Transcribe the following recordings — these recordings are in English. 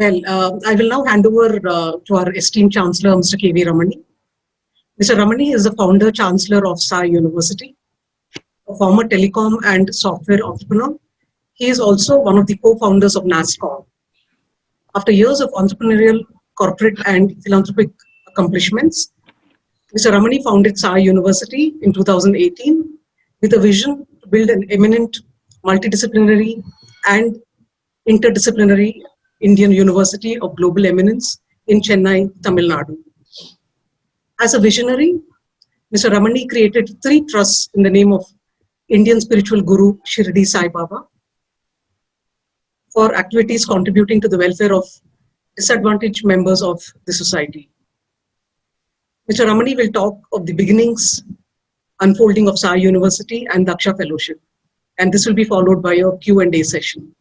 I will now hand over to our esteemed Chancellor, Mr. K.V. Ramani. Mr. Ramani is the founder Chancellor of Sai University, a former telecom and software entrepreneur. He is also one of the co-founders of NASCOM. After years of entrepreneurial, corporate, and philanthropic accomplishments, Mr. Ramani founded Sai University in 2018 with a vision to build an eminent, multidisciplinary, and interdisciplinary Indian University of global eminence in Chennai, Tamil Nadu. As a visionary, Mr. Ramani created 3 trusts in the name of Indian spiritual guru Shirdi Sai Baba for activities contributing to the welfare of disadvantaged members of the society. Mr. Ramani will talk of the beginnings, unfolding of Sai University and Daksha Fellowship, and this will be followed by a Q&A session.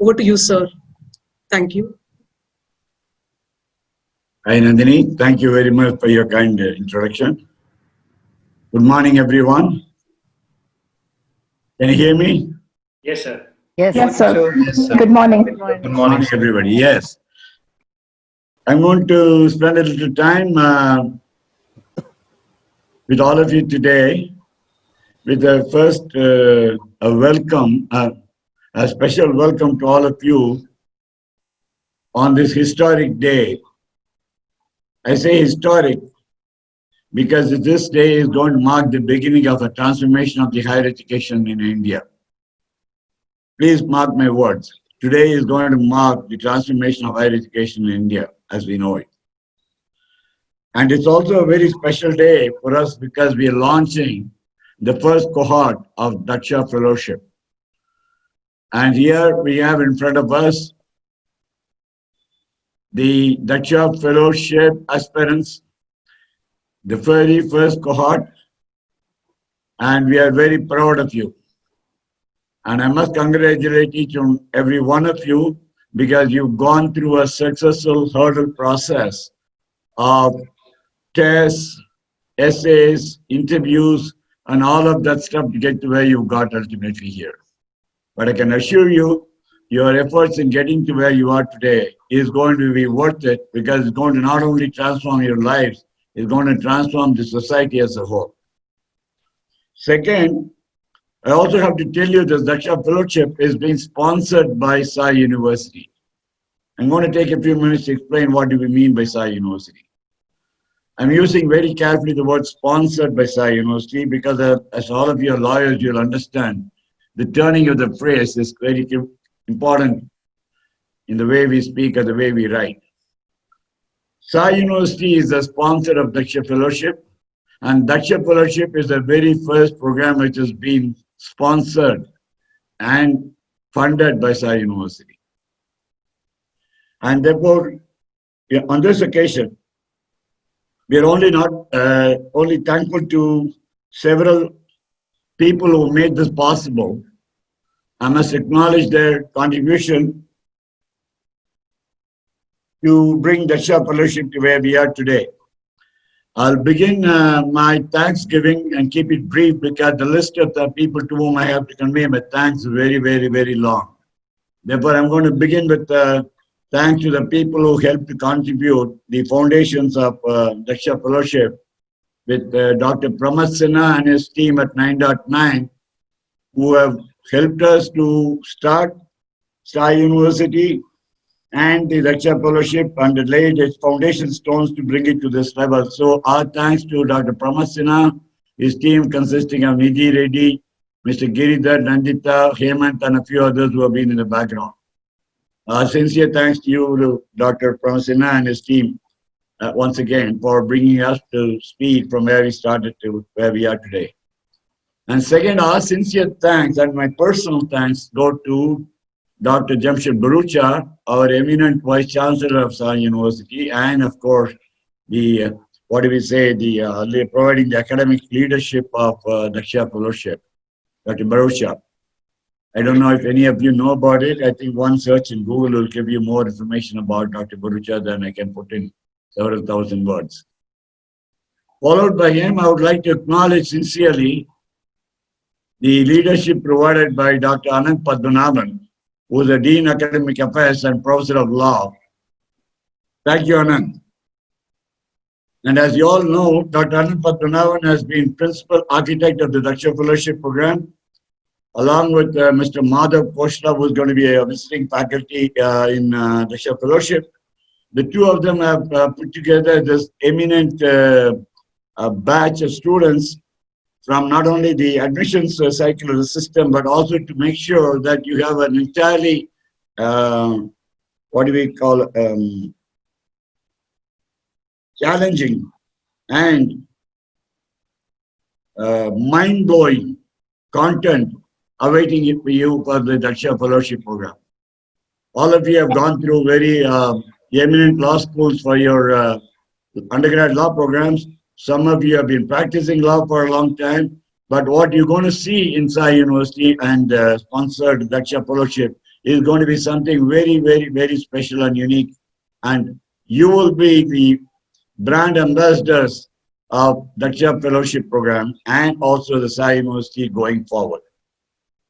Over to you, sir. Thank you. Hi, Nandini. Thank you very much for your kind introduction. Good morning, everyone. Can you hear me? Yes, sir. Yes, sir. Yes, sir. Good morning. Good Good morning, everybody. Yes. I'm going to spend a little time with all of you today with a first a welcome, a special welcome to all of you on this historic day. I say historic because this day is going to mark the beginning of a transformation of the higher education in India. Please mark my words. Today is going to mark the transformation of higher education in India as we know it. And it's also a very special day for us because we are launching the first cohort of Daksha Fellowship. And here we have in front of us the Daksha Fellowship aspirants, the very first cohort, and we are very proud of you. And I must congratulate each and every one of you because you've gone through a successful hurdle process of tests, essays, interviews, and all of that stuff to get to where you got ultimately here. But I can assure you, your efforts in getting to where you are today is going to be worth it because it's going to not only transform your lives, it's going to transform the society as a whole. Second, I also have to tell you this Daksha Fellowship is being sponsored by Sai University. I'm going to take a few minutes to explain what do we mean by Sai University. I'm using very carefully the word sponsored by Sai University because as all of you are lawyers, you'll understand the turning of the phrase is very important in the way we speak or the way we write. Sai University is the sponsor of Daksha Fellowship, and Daksha Fellowship is the very first program which has been sponsored and funded by Sai University. And therefore, on this occasion, we are only thankful to several people who made this possible. I must acknowledge their contribution to bring Daksha Fellowship to where we are today. I'll begin my Thanksgiving and keep it brief because the list of the people to whom I have to convey my thanks is very, very, very long. Therefore, I'm going to begin with thanks to the people who helped to contribute the foundations of Daksha Fellowship with Dr. Pramod Sinha and his team at 9.9 who have helped us to start Sai University and the Daksha Fellowship and laid its foundation stones to bring it to this level. So our thanks to Dr. Pramod Sinha, his team consisting of Nidhi Reddy, Mr. Giridhar, Nandita, Hemant, and a few others who have been in the background. Sincere thanks to you, Dr. Pramod Sinha and his team, once again, for bringing us to speed from where we started to where we are today. And second, our sincere thanks and my personal thanks go to Dr. Jamshed Bharucha, our eminent Vice Chancellor of Sai University, and of course, the providing the academic leadership of Daksha Fellowship, Dr. Bharucha. I don't know if any of you know about it. I think one search in Google will give you more information about Dr. Bharucha than I can put in several thousand words. Followed by him, I would like to acknowledge sincerely the leadership provided by Dr. Anand Padmanabhan who is the Dean Academic Affairs and Professor of Law. Thank you, Anand. And as you all know, Dr. Anand Padmanabhan has been Principal Architect of the Daksha Fellowship Program, along with Mr. Madhav Koshla, who is going to be a visiting faculty in Daksha Fellowship. The two of them have put together this eminent batch of students from not only the admissions cycle of the system, but also to make sure that you have an entirely, what do we call, challenging and mind-blowing content awaiting it for you for the Daksha Fellowship Program. All of you have gone through very eminent law schools for your undergrad law programs. Some of you have been practicing law for a long time, but what you're going to see in Sai University and sponsored Daksha Fellowship is going to be something very, very, very special and unique. And you will be the brand ambassadors of Daksha Fellowship Program and also the Sai University going forward.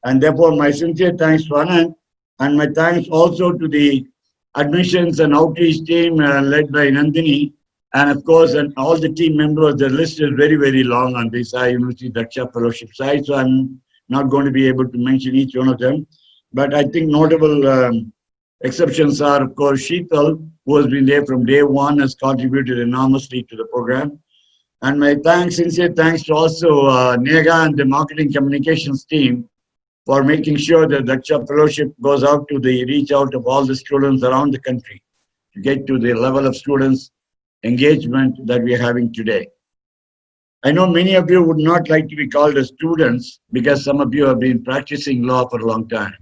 And therefore, my sincere thanks to Anand, and my thanks also to the admissions and outreach team led by Nandini, and of course, and all the team members. The list is very, very long on the Sai University Daksha Fellowship side, so I'm not going to be able to mention each one of them. But I think notable exceptions are, of course, Sheetal, who has been there from day one, has contributed enormously to the program. And my thanks, sincere thanks to also Nega and the marketing communications team for making sure that Daksha Fellowship goes out to the reach out of all the students around the country to get to the level of students engagement that we are having today. I know many of you would not like to be called as students because some of you have been practicing law for a long time.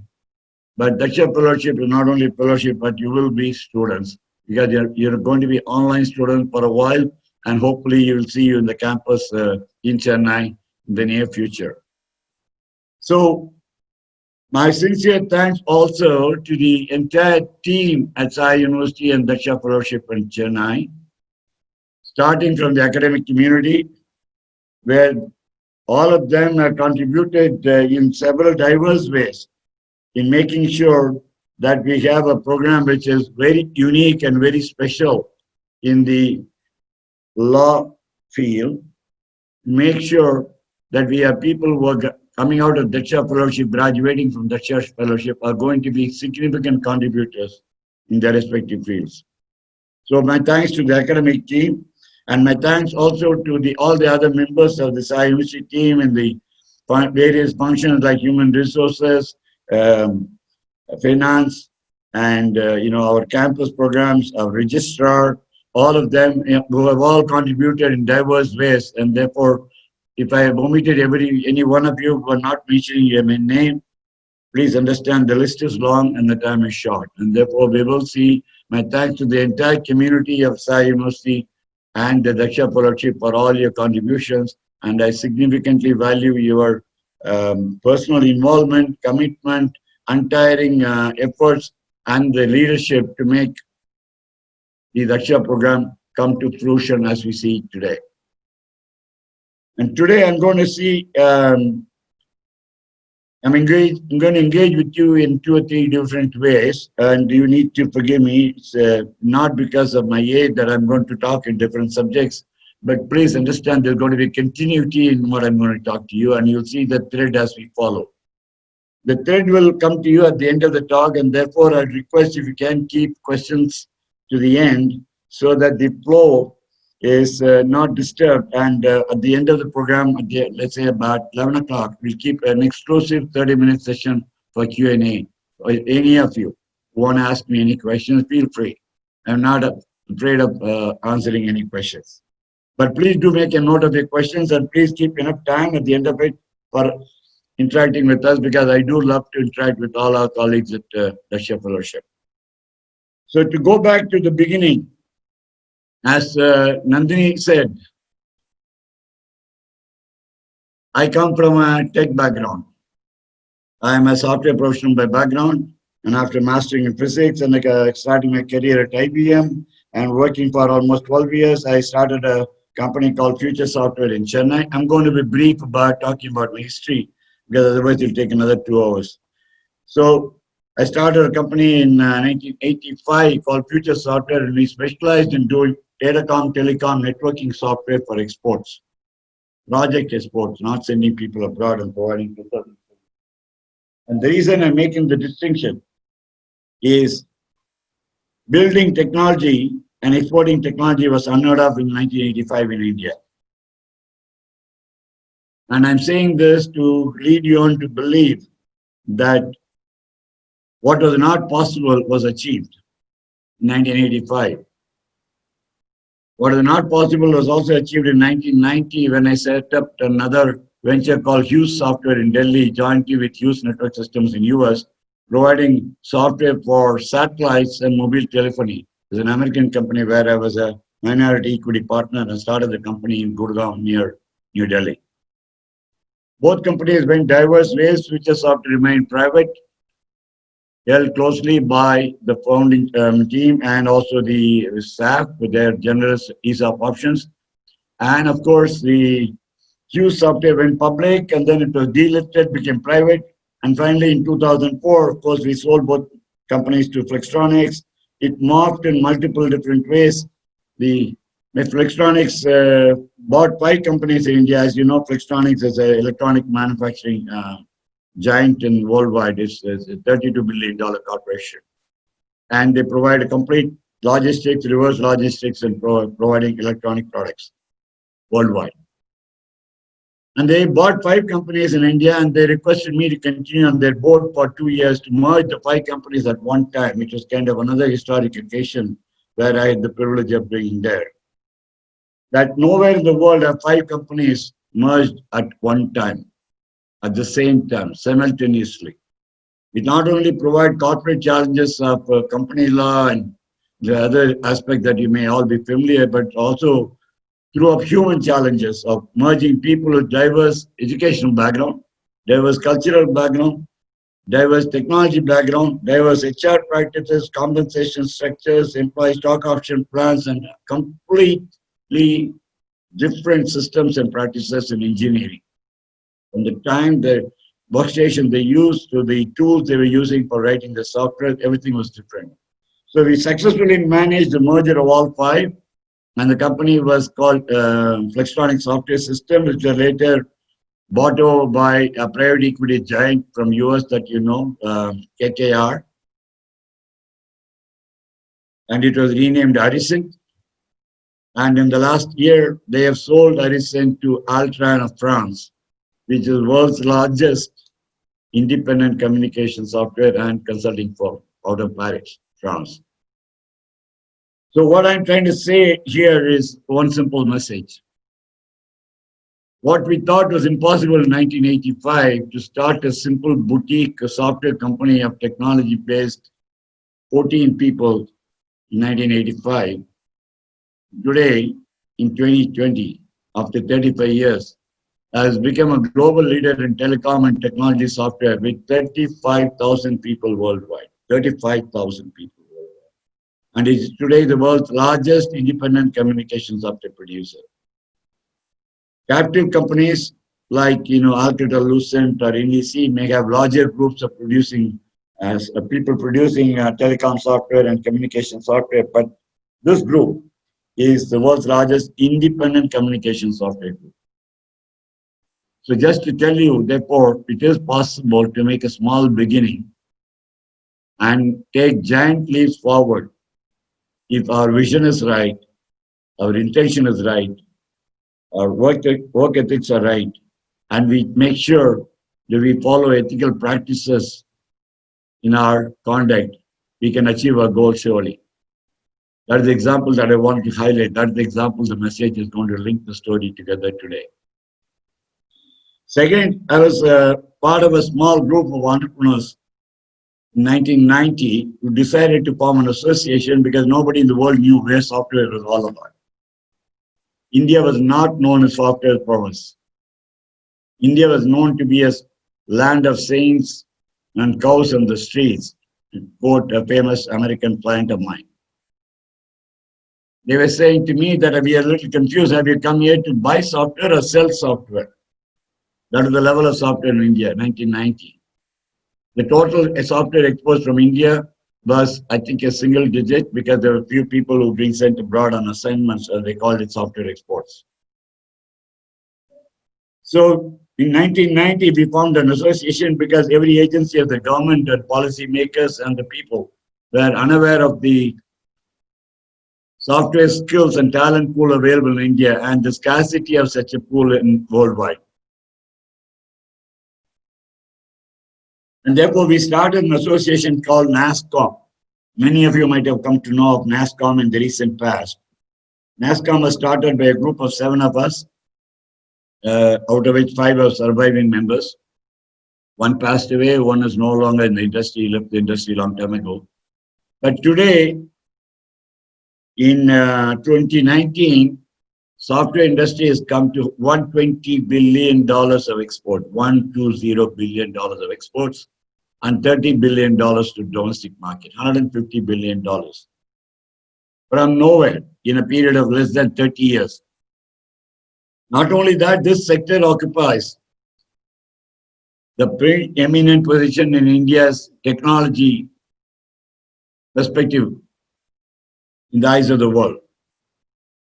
But Daksha Fellowship is not only fellowship, but you will be students because you're going to be online students for a while, and hopefully you will see you in the campus in Chennai in the near future. So my sincere thanks also to the entire team at Sai University and Daksha Fellowship in Chennai, starting from the academic community, where all of them have contributed in several diverse ways in making sure that we have a program which is very unique and very special in the law field. Make sure that we have people who are coming out of Daksha Fellowship, graduating from Daksha Fellowship, are going to be significant contributors in their respective fields. So my thanks to the academic team, and my thanks also to all the other members of the Sai University team in the various functions like human resources, finance, and our campus programs, our registrar, all of them who have all contributed in diverse ways. And therefore, if I have omitted any one of you who are not mentioning your name, please understand the list is long and the time is short. And therefore, we will see my thanks to the entire community of Sai University and the Daksha Fellowship for all your contributions. And I significantly value your personal involvement, commitment, untiring efforts, and the leadership to make the Daksha program come to fruition as we see it today. And today I'm going to see, I'm going to engage with you in 2 or 3 different ways, and you need to forgive me. It's not because of my age that I'm going to talk in different subjects, but please understand there's going to be continuity in what I'm going to talk to you, and you'll see the thread as we follow. The thread will come to you at the end of the talk, and therefore I'd request if you can keep questions to the end so that the flow is not disturbed. And at the end of the program, let's say about 11 o'clock, we'll keep an exclusive 30-minute session for Q&A. Any of you who want to ask me any questions, feel free. I'm not afraid of answering any questions. But please do make a note of your questions, and please keep enough time at the end of it for interacting with us, because I do love to interact with all our colleagues at Daksha Fellowship. So to go back to the beginning, as Nandini said, I come from a tech background. I am a software professional by background, and after mastering in physics and starting my career at IBM and working for almost 12 years, I started a company called Future Software in Chennai. I'm going to be brief about talking about my history, because otherwise it'll take another 2 hours. So I started a company in 1985 called Future Software, and we specialized in doing telecom networking software for exports, project exports, not sending people abroad and providing consulting. And the reason I'm making the distinction is building technology and exporting technology was unheard of in 1985 in India. And I'm saying this to lead you on to believe that what was not possible was achieved in 1985. What was not possible was also achieved in 1990 when I set up another venture called Hughes Software in Delhi, jointly with Hughes Network Systems in US, providing software for satellites and mobile telephony. It's an American company where I was a minority equity partner and started the company in Gurgaon near New Delhi. Both companies went diverse ways. Future Software remained private, held closely by the founding team and also the staff with their generous ESOP options. And of course, the Hughes Software went public and then it was delisted, became private. And finally, in 2004, of course, we sold both companies to Flextronics. It morphed in multiple different ways. Flextronics bought 5 companies in India. As you know, Flextronics is an electronic manufacturing giant in worldwide. It's a $32 billion corporation. And they provide a complete logistics, reverse logistics, and providing electronic products worldwide. And they bought 5 companies in India, and they requested me to continue on their board for 2 years to merge the 5 companies at one time, which was kind of another historic occasion where I had the privilege of being there. That nowhere in the world have 5 companies merged at one time, at the same time, simultaneously. We not only provide corporate challenges of company law and the other aspect that you may all be familiar, but also through up human challenges of merging people with diverse educational background, diverse cultural background, diverse technology background, diverse HR practices, compensation structures, employee stock option plans, and completely different systems and practices in engineering. From the time the workstation they used to the tools they were using for writing the software, everything was different. So we successfully managed the merger of all 5. And the company was called Flextronics Software Systems, which was later bought over by a private equity giant from US that you know, KKR. And it was renamed Aricent. And in the last year, they have sold Aricent to Altran of France, which is the world's largest independent communication software and consulting firm out of Paris, France. So what I'm trying to say here is one simple message. What we thought was impossible in 1985 to start a simple boutique software company of technology-based 14 people in 1985, today in 2020, after 35 years, has become a global leader in telecom and technology software with 35,000 people worldwide. 35,000 people. And is today the world's largest independent communication software producer. Captive companies like Alcatel Lucent or NEC may have larger groups of producing people producing telecom software and communication software, but this group is the world's largest independent communication software group. So just to tell you, therefore, it is possible to make a small beginning and take giant leaps forward if our vision is right, our intention is right, our work ethics are right, and we make sure that we follow ethical practices in our conduct, we can achieve our goal surely. That is the example that I want to highlight. That's the example the message is going to link the story together today. Second, I was part of a small group of entrepreneurs in 1990 who decided to form an association because nobody in the world knew where software was all about. India was not known as software province. India was known to be a land of saints and cows on the streets, to quote a famous American client of mine. They were saying to me that we are a little confused. Have you come here to buy software or sell software? That is the level of software in India, 1990. The total software exports from India was, I think, a single digit because there were few people who being sent abroad on assignments, they called it software exports. So in 1990, we formed an association because every agency of the government and policymakers and the people were unaware of the software skills and talent pool available in India and the scarcity of such a pool worldwide. And therefore, we started an association called NASSCOM. Many of you might have come to know of NASSCOM in the recent past. NASSCOM was started by a group of 7 of us, out of which 5 are surviving members. 1 passed away, 1 is no longer in the industry, left the industry a long time ago. But today, in 2019, software industry has come to $120 billion of export, $120 billion of exports, and $30 billion to domestic market, $150 billion. From nowhere in a period of less than 30 years. Not only that, this sector occupies the preeminent position in India's technology perspective in the eyes of the world.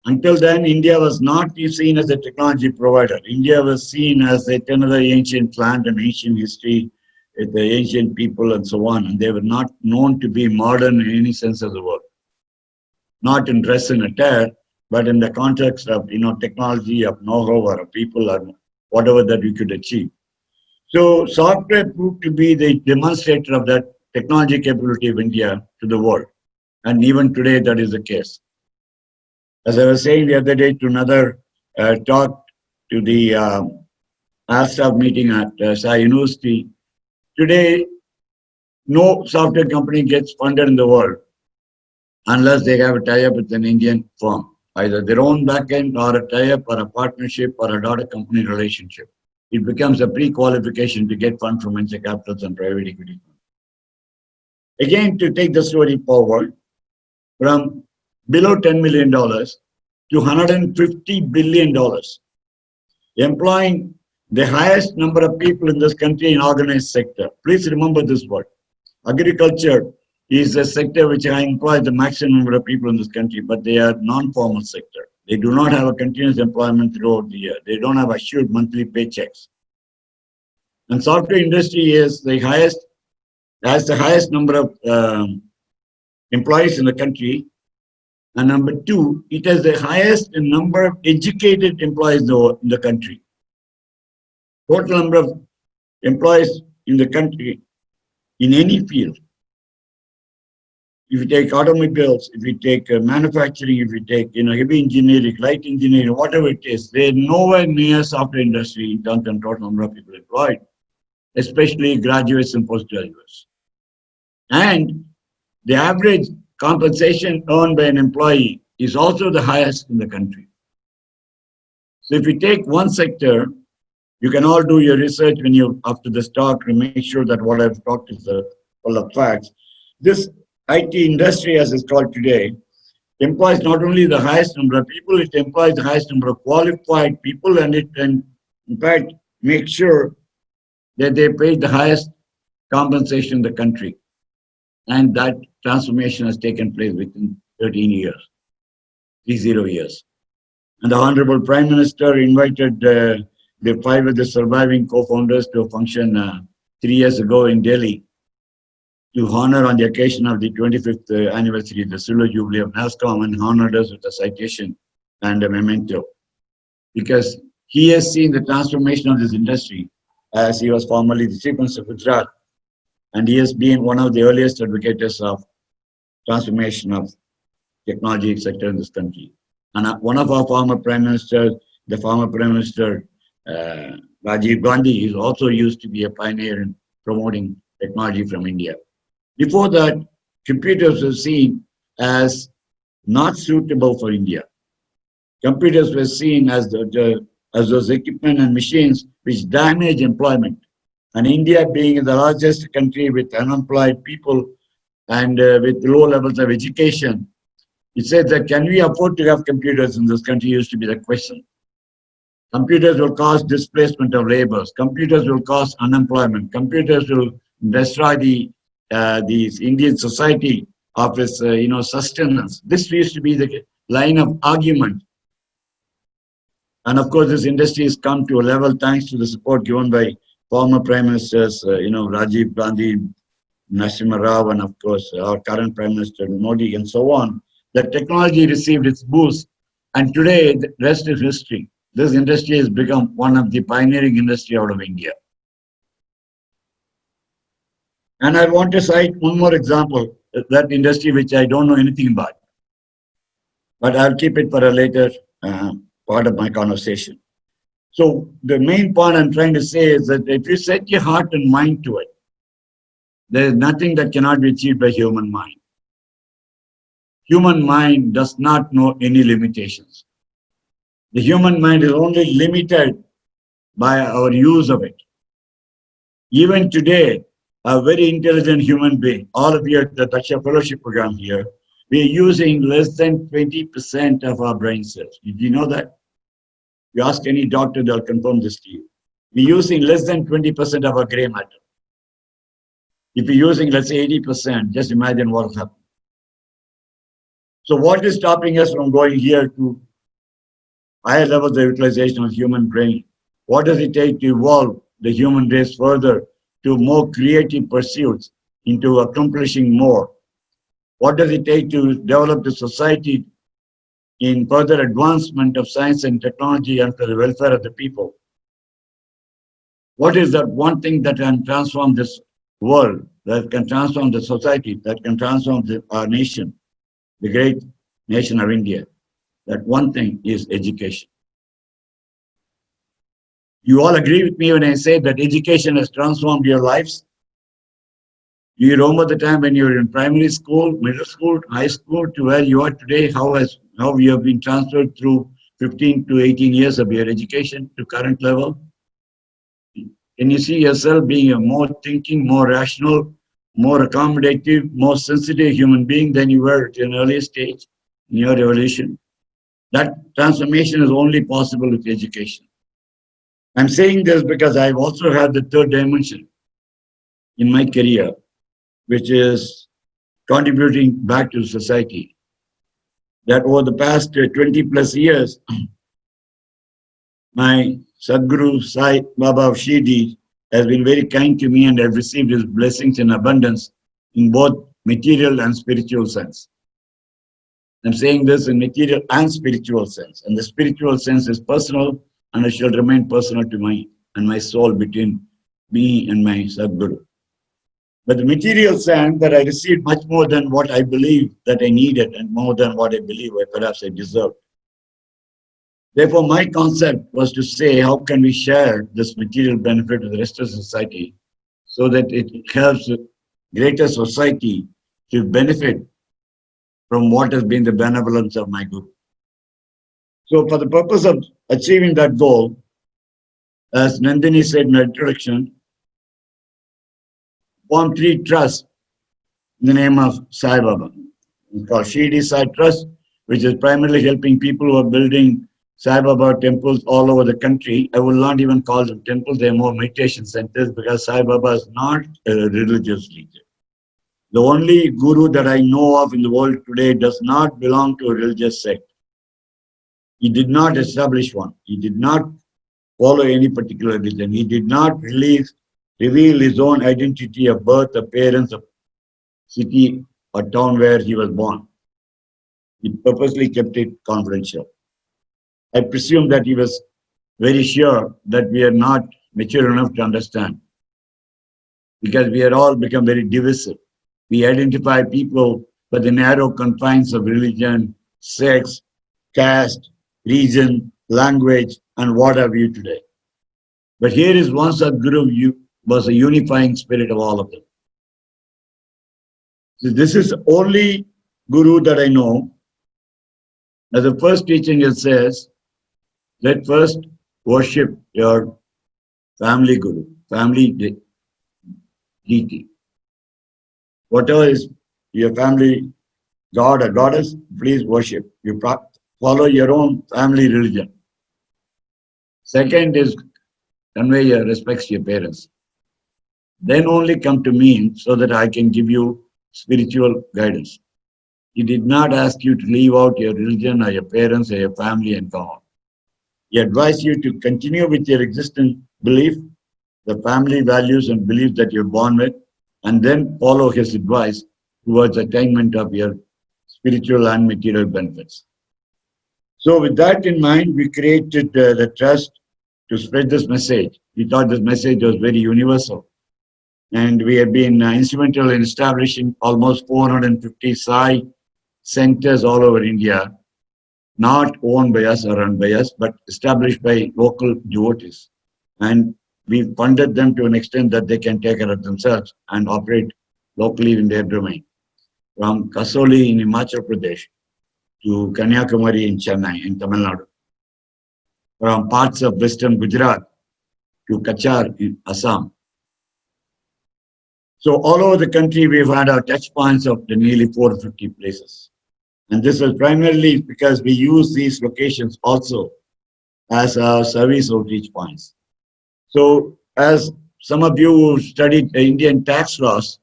Until then, India was not seen as a technology provider. India was seen as another ancient land and ancient history with the ancient people and so on. And they were not known to be modern in any sense of the word. Not in dress and attire, but in the context of technology, of know-how, or of people, or whatever that we could achieve. So software proved to be the demonstrator of that technology capability of India to the world. And even today, that is the case. As I was saying the other day to another talk to the staff meeting at Sai University, today, no software company gets funded in the world unless they have a tie-up with an Indian firm, either their own backend or a tie-up or a partnership or a daughter company relationship. It becomes a pre-qualification to get funds from venture capitals and private equity funds. Again, to take the story forward, from below $10 million to $150 billion, employing the highest number of people in this country in organized sector. Please remember this word. Agriculture is a sector which employs the maximum number of people in this country, but they are non-formal sector. They do not have a continuous employment throughout the year. They don't have assured monthly paychecks. And software industry is the highest, has the highest number of employees in the country. And number 2, it has the highest number of educated employees in the country. Total number of employees in the country in any field. If you take automobiles, if you take manufacturing, if you take heavy engineering, light engineering, whatever it is, they're nowhere near software industry in terms of total number of people employed, especially graduates and postgraduates. And the average compensation earned by an employee is also the highest in the country. So if you take one sector, you can all do your research when you after this talk to make sure that what I've talked is full of facts. This IT industry, as it's called today, employs not only the highest number of people, it employs the highest number of qualified people, and it can, in fact, make sure that they pay the highest compensation in the country. And that transformation has taken place within 13 years, 30 years. And the Honorable Prime Minister invited the 5 of the surviving co-founders to a function 3 years ago in Delhi to honor on the occasion of the 25th anniversary, the Silver Jubilee of NASSCOM, and honored us with a citation and a memento. Because he has seen the transformation of this industry as he was formerly the Chief Minister of Gujarat. And he has been one of the earliest advocates of transformation of technology sector in this country. And one of our former prime ministers, the former Prime Minister Rajiv Gandhi, is also used to be a pioneer in promoting technology from India. Before that, computers were seen as not suitable for India. Computers were seen as those equipment and machines which damage employment. And India being the largest country with unemployed people and with low levels of education, it said that can we afford to have computers in this country used to be the question. Computers will cause displacement of laborers. Computers will cause unemployment. Computers will destroy the Indian society of its sustenance. This used to be the line of argument. And of course, this industry has come to a level thanks to the support given by former Prime Ministers, Rajiv Gandhi, Narasimha Rao, and of course, our current Prime Minister Modi, and so on. The technology received its boost, and today the rest is history. This industry has become one of the pioneering industry out of India. And I want to cite one more example, that industry which I don't know anything about, but I'll keep it for a later part of my conversation. So the main point I'm trying to say is that if you set your heart and mind to it, there is nothing that cannot be achieved by human mind. Human mind does not know any limitations. The human mind is only limited by our use of it. Even today, a very intelligent human being, all of you at the Daksha Fellowship program here, we are using less than 20% of our brain cells. Did you know that? You ask any doctor, they'll confirm this to you. We're using less than 20% of our gray matter. If you're using, let's say, 80%, just imagine what will happen. So what is stopping us from going here to higher levels of utilization of human brain? What does it take to evolve the human race further to more creative pursuits, into accomplishing more? What does it take to develop the society in further advancement of science and technology and for the welfare of the people? What is that one thing that can transform this world, that can transform the society, that can transform our nation, the great nation of India? That one thing is education. You all agree with me when I say that education has transformed your lives? Do you remember the time when you were in primary school, middle school, high school, to where you are today? How you have been transferred through 15 to 18 years of your education to current level? Can you see yourself being a more thinking, more rational, more accommodative, more sensitive human being than you were at an earlier stage in your evolution? That transformation is only possible with education. I'm saying this because I've also had the third dimension in my career, which is contributing back to society. That over the past 20 plus years, my Sadguru Sai Baba of Shirdi has been very kind to me, and I've received his blessings in abundance in both material and spiritual sense. I'm saying this in material and spiritual sense, and the spiritual sense is personal, and it shall remain personal to my soul, between me and my Sadguru. But the material sense, that I received much more than what I believed that I needed, and more than what I believe perhaps I deserved. Therefore, my concept was to say, how can we share this material benefit with the rest of society so that it helps the greater society to benefit from what has been the benevolence of my guru. So for the purpose of achieving that goal, as Nandini said in the introduction, form 3 trusts in the name of Sai Baba. It's called Shirdi Sai Trust, which is primarily helping people who are building Sai Baba temples all over the country. I will not even call them temples, they are more meditation centers, because Sai Baba is not a religious leader. The only guru that I know of in the world today does not belong to a religious sect. He did not establish one. He did not follow any particular religion. He did not reveal his own identity of birth, appearance, of city or town where he was born. He purposely kept it confidential. I presume that he was very sure that we are not mature enough to understand, because we are all become very divisive. We identify people by the narrow confines of religion, sex, caste, region, language, and what have you today. But here is one Sadguru was a unifying spirit of all of them. So this is the only guru that I know. As the first teaching, it says, let first worship your family guru, family deity. Whatever is your family god or goddess, please worship. You follow your own family religion. Second is convey your respects to your parents. then only come to me so that I can give you spiritual guidance. He did not ask you to leave out your religion or your parents or your family and so on. He advised you to continue with your existing belief, the family values and beliefs that you're born with, and then follow his advice towards attainment of your spiritual and material benefits. So with that in mind, we created the trust to spread this message. We thought this message was very universal. And we have been instrumental in establishing almost 450 Sai centers all over India, not owned by us or run by us, but established by local devotees. And we funded them to an extent that they can take care of themselves and operate locally in their domain. From Kasoli in Himachal Pradesh to Kanyakumari in Chennai, in Tamil Nadu. From parts of western Gujarat to Kachar in Assam. So all over the country, we've had our touch points of the nearly 450 places. And this is primarily because we use these locations also as our service outreach points. So as some of you who studied the Indian tax laws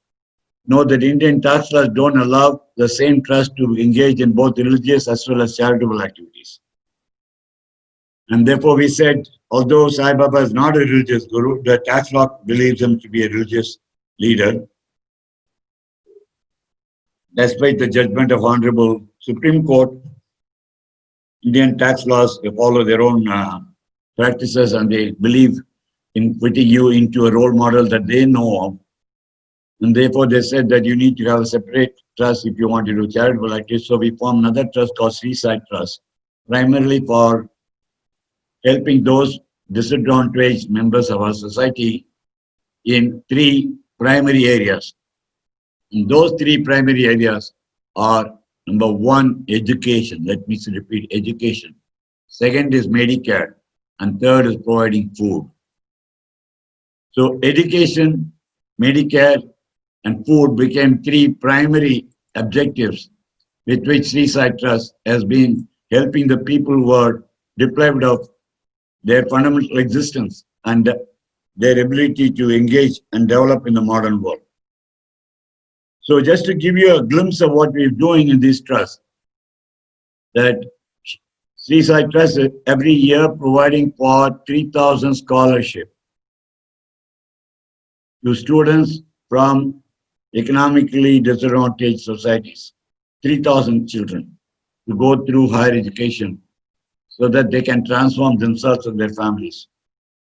know that Indian tax laws don't allow the same trust to engage in both religious as well as charitable activities. And therefore we said, although Sai Baba is not a religious guru, the tax law believes him to be a religious leader. Despite the judgment of Honorable Supreme Court, Indian tax laws, they follow their own practices and they believe in putting you into a role model that they know of. And therefore they said that you need to have a separate trust if you want to do charitable activities. So we formed another trust called Sri Sai Trust, primarily for helping those disadvantaged members of our society in three primary areas. And those three primary areas are, number one, education. Let me repeat, education. Second is Medicare. And third is providing food. So education, Medicare, and food became three primary objectives with which Sri Sai Trust has been helping the people who are deprived of their fundamental existence and their ability to engage and develop in the modern world. So just to give you a glimpse of what we're doing in this trust, that Sri Sai Trust is every year providing for 3,000 scholarships to students from economically disadvantaged societies, 3,000 children to go through higher education so that they can transform themselves and their families.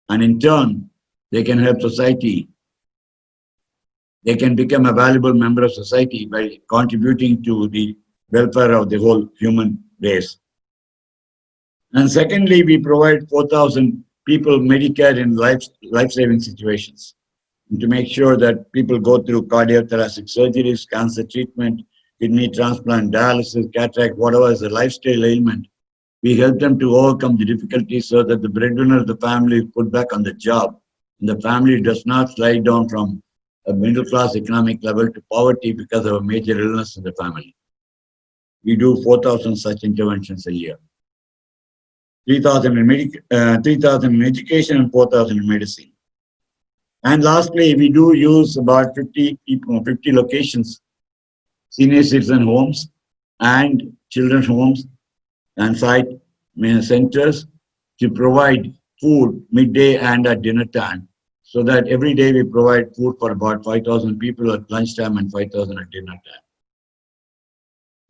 And in turn, they can help society. They can become a valuable member of society by contributing to the welfare of the whole human race. And secondly, we provide 4,000 people Medicare in life-saving situations to make sure that people go through cardiothoracic surgeries, cancer treatment, kidney transplant, dialysis, cataract, whatever is a lifestyle ailment. We help them to overcome the difficulties so that the breadwinner of the family is put back on the job. And the family does not slide down from a middle-class economic level to poverty because of a major illness in the family. We do 4,000 such interventions a year. 3,000 in education and 4,000 in medicine. And lastly, we do use about 50 locations, senior citizen homes and children's homes and site centers to provide food midday and at dinner time. So that every day we provide food for about 5,000 people at lunchtime and 5,000 at dinner time.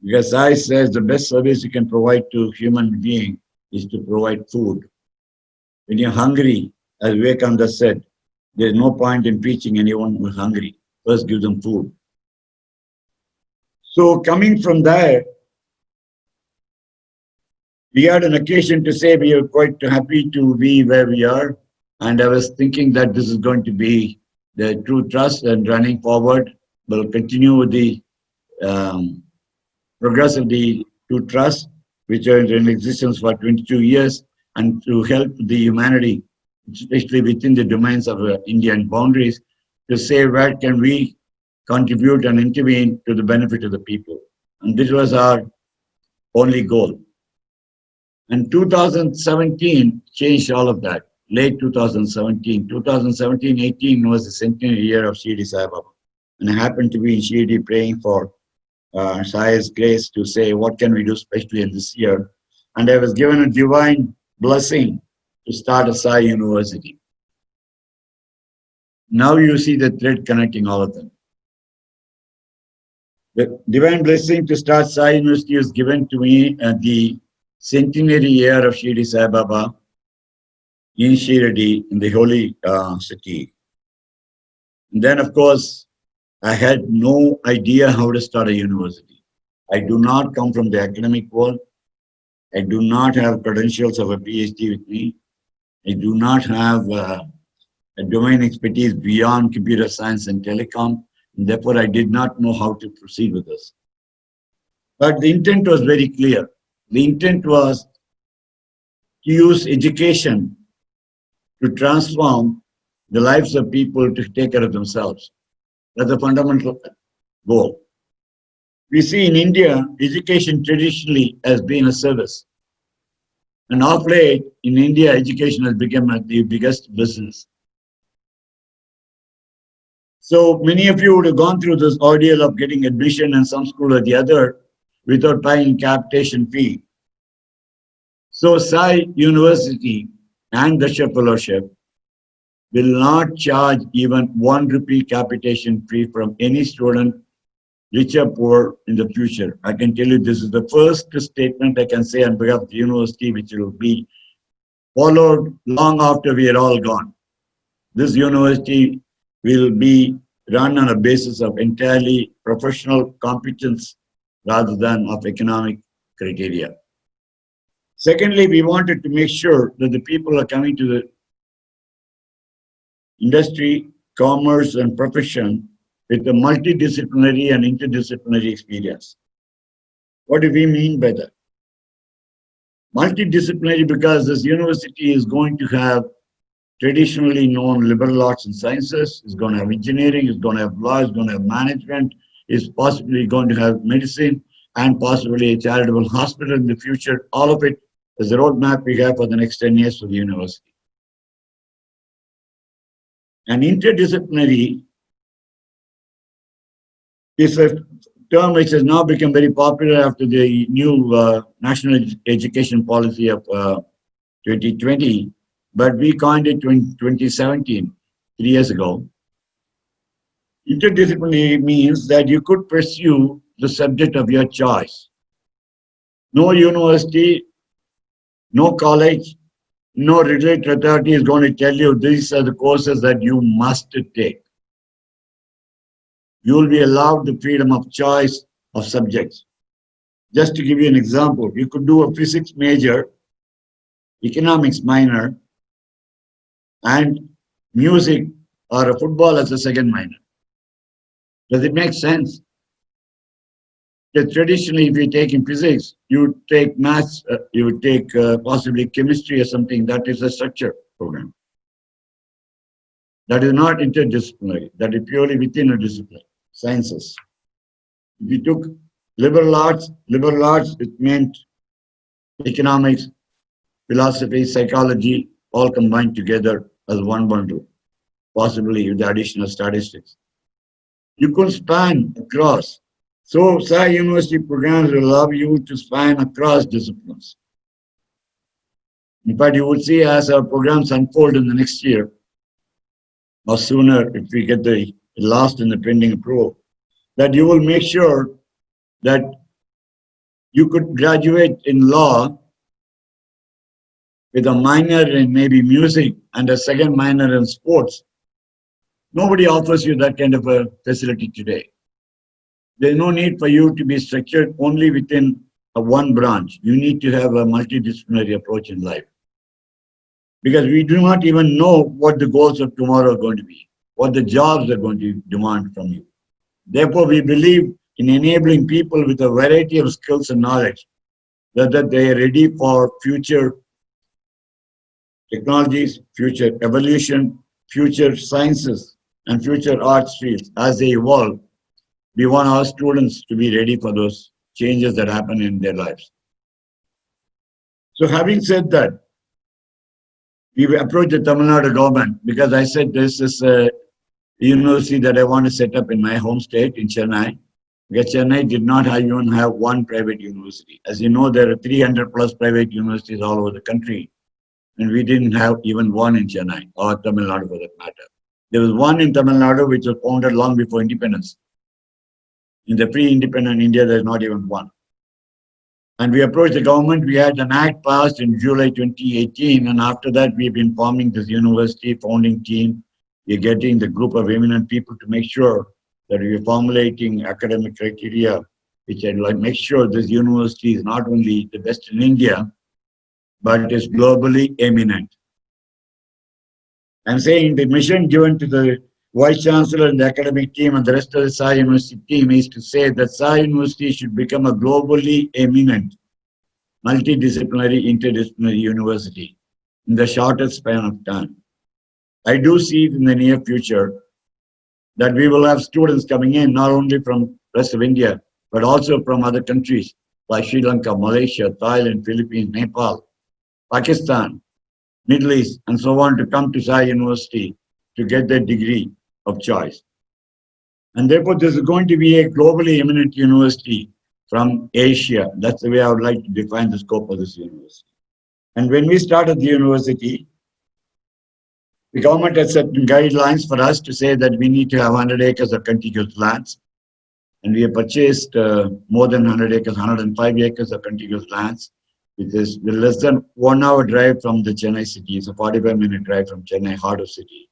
Because Sai says the best service you can provide to human being is to provide food. When you're hungry, as Vivekananda said, there's no point in preaching anyone who's hungry. First give them food. So coming from there, we had an occasion to say we are quite happy to be where we are. And I was thinking that this is going to be the true trust, and running forward, we'll continue with the progress of the true trust, which are in existence for 22 years, and to help the humanity, especially within the domains of Indian boundaries, to say where can we contribute and intervene to the benefit of the people. And this was our only goal. And 2017 changed all of that. late 2017. 2017-18 was the centenary year of Shirdi Sai Baba. And I happened to be in Shirdi praying for Sai's grace to say, what can we do especially in this year? And I was given a divine blessing to start a Sai University. Now you see the thread connecting all of them. The divine blessing to start Sai University was given to me at the centenary year of Shirdi Sai Baba in Shirdi, in the holy city. And then, of course, I had no idea how to start a university. I do not come from the academic world. I do not have credentials of a PhD with me. I do not have a domain expertise beyond computer science and telecom. And therefore, I did not know how to proceed with this. But the intent was very clear. The intent was to use education to transform the lives of people to take care of themselves. That's the fundamental goal. We see in India, education traditionally has been a service. And of late, in India, education has become the biggest business. So many of you would have gone through this ordeal of getting admission in some school or the other without paying capitation fee. So Sai University and Daksha Fellowship will not charge even 1 rupee capitation fee from any student, rich or poor, in the future. I can tell you this is the first statement I can say on behalf of the university, which will be followed long after we are all gone. This university will be run on a basis of entirely professional competence rather than of economic criteria. Secondly, we wanted to make sure that the people are coming to the industry, commerce, and profession with a multidisciplinary and interdisciplinary experience. What do we mean by that? Multidisciplinary because this university is going to have traditionally known liberal arts and sciences, it's going to have engineering, it's going to have law, it's going to have management, it's possibly going to have medicine, and possibly a charitable hospital in the future. All of it is the roadmap we have for the next 10 years for the university. And interdisciplinary is a term which has now become very popular after the new national education policy of 2020, but we coined it in 2017, 3 years ago. Interdisciplinary means that you could pursue the subject of your choice. No university, no college, no regulatory authority is going to tell you these are the courses that you must take. You will be allowed the freedom of choice of subjects. Just to give you an example, you could do a physics major, economics minor, and music or a football as a second minor. Does it make sense? Because traditionally, if you take in physics, you would take maths, you would take possibly chemistry or something. That is a structure program. That is not interdisciplinary. That is purely within a discipline, sciences. If you took liberal arts, it meant economics, philosophy, psychology, all combined together as one bundle, possibly with the addition of statistics. You could span across. So Sai University programs will allow you to span across disciplines. In fact, you would see as our programs unfold in the next year, or sooner if we get the last in the pending approval, that you will make sure that you could graduate in law with a minor in maybe music and a second minor in sports. Nobody offers you that kind of a facility today. There's no need for you to be structured only within one branch. You need to have a multidisciplinary approach in life. Because we do not even know what the goals of tomorrow are going to be, what the jobs are going to demand from you. Therefore, we believe in enabling people with a variety of skills and knowledge, that they are ready for future technologies, future evolution, future sciences, and future arts fields as they evolve. We want our students to be ready for those changes that happen in their lives. So having said that, we approached the Tamil Nadu government because I said this is a university that I want to set up in my home state in Chennai. Because Chennai did not even have one private university. As you know, there are 300 plus private universities all over the country. And we didn't have even one in Chennai or Tamil Nadu for that matter. There was one in Tamil Nadu which was founded long before independence. In the pre-independent India, there's not even one. And we approached the government. We had an act passed in July 2018. And after that, we've been forming this university founding team. We're getting the group of eminent people to make sure that we're formulating academic criteria, which I'd like make sure this university is not only the best in India, but is globally eminent. I'm saying the mission given to the Vice Chancellor and the academic team and the rest of the Sai University team is to say that Sai University should become a globally eminent, multidisciplinary, interdisciplinary university in the shortest span of time. I do see it in the near future that we will have students coming in not only from rest of India, but also from other countries like Sri Lanka, Malaysia, Thailand, Philippines, Nepal, Pakistan, Middle East, and so on to come to Sai University to get their degree of choice. And therefore, this is going to be a globally eminent university from Asia. That's the way I would like to define the scope of this university. And when we started the university, the government had certain guidelines for us to say that we need to have 100 acres of contiguous lands. And we have purchased more than 100 acres, 105 acres of contiguous lands, which is less than 1 hour drive from the Chennai city. It's a 45-minute drive from Chennai, heart of city.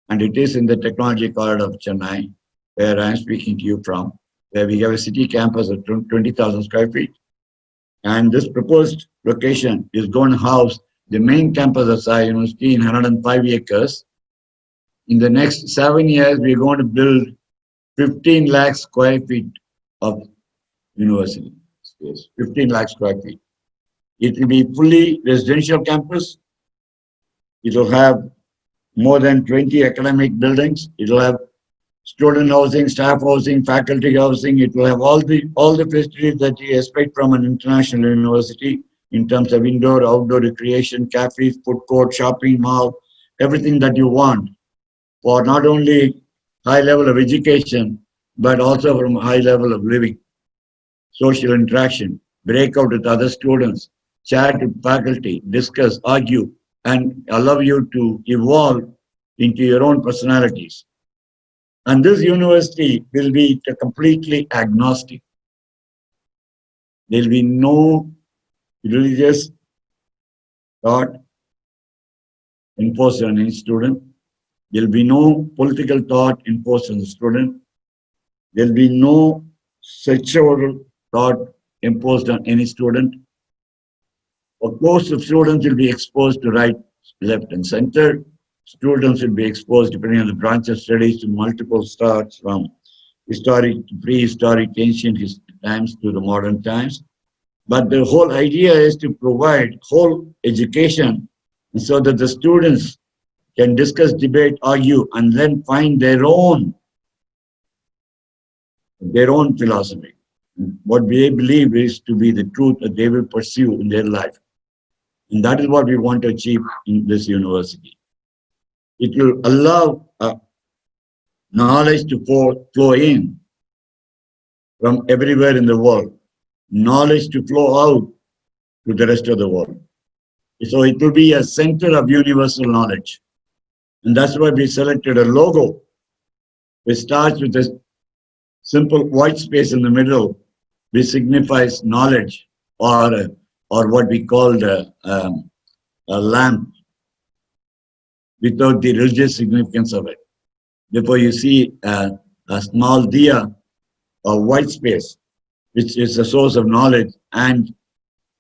And it is in the technology corridor of Chennai, where I'm speaking to you from, where we have a city campus of 20,000 square feet. And this proposed location is going to house the main campus of Sai University in 105 acres. In the next 7 years, we're going to build 15 lakh square feet of university space, 15 lakh square feet. It will be fully residential campus. It will have more than 20 academic buildings. It will have student housing, staff housing, faculty housing. It will have all the facilities that you expect from an international university in terms of indoor, outdoor recreation, cafes, food court, shopping mall, everything that you want for not only high level of education, but also from high level of living, social interaction, breakout with other students, chat with faculty, discuss, argue, and allow you to evolve into your own personalities. And this university will be completely agnostic. There will be no religious thought imposed on any student. There will be no political thought imposed on the student. There will be no sexual thought imposed on any student. A course of students will be exposed to right, left, and center. Students will be exposed, depending on the branch of studies, to multiple starts from historic to prehistoric, ancient times to the modern times. But the whole idea is to provide whole education so that the students can discuss, debate, argue, and then find their own philosophy. What they believe is to be the truth that they will pursue in their life. And that is what we want to achieve in this university. It will allow knowledge to flow in from everywhere in the world, knowledge to flow out to the rest of the world. So it will be a center of universal knowledge. And that's why we selected a logo which starts with a simple white space in the middle, which signifies knowledge, or what we call a lamp, without the religious significance of it. Therefore, you see a small diya, a white space, which is a source of knowledge, and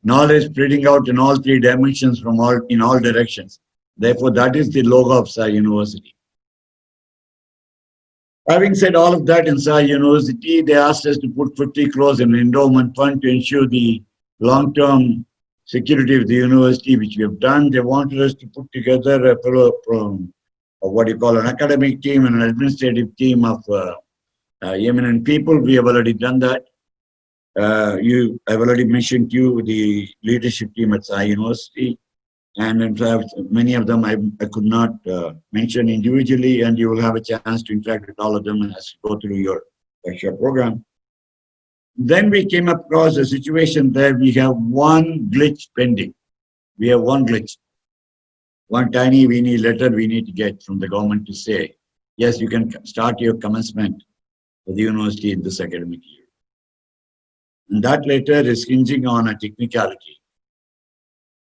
knowledge spreading out in all three dimensions in all directions. Therefore, that is the logo of Sai University. Having said all of that, in Sai University, they asked us to put 50 crores in an endowment fund to ensure the long-term security of the university, which we have done. They wanted us to put together a fellow from what you call an academic team and an administrative team of eminent people. We have already done that. I've already mentioned to you the leadership team at Sai University. And in fact, many of them I could not mention individually, and you will have a chance to interact with all of them as you go through your lecture program. Then we came across a situation where we have one glitch pending. We have one glitch, one tiny weeny letter we need to get from the government to say, yes, you can start your commencement of the university in this academic year. And that letter is hinging on a technicality.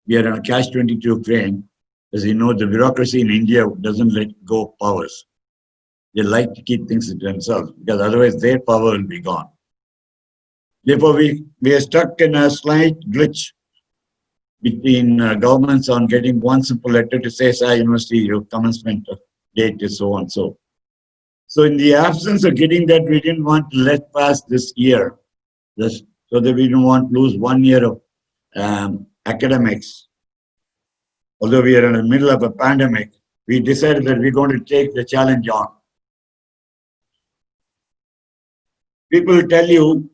We are on a catch-22 frame. As you know, the bureaucracy in India doesn't let go of powers. They like to keep things to themselves because otherwise their power will be gone. Therefore, we are stuck in a slight glitch between governments on getting one simple letter to say, Sai University, your commencement date is so and so. So in the absence of getting that, we didn't want to let pass this year, so that we don't want to lose 1 year of academics. Although we are in the middle of a pandemic, we decided that we're going to take the challenge on. People tell you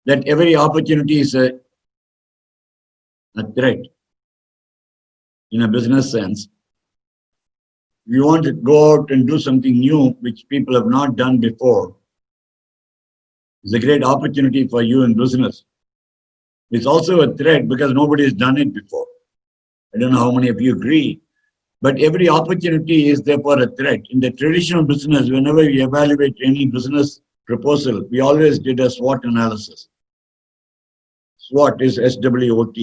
that every opportunity is a threat in a business sense. You want to go out and do something new, which people have not done before. It's a great opportunity for you in business. It's also a threat because nobody has done it before. I don't know how many of you agree, but every opportunity is therefore a threat. In the traditional business, whenever we evaluate any business proposal, we always did a SWOT analysis. SWOT is SWOT.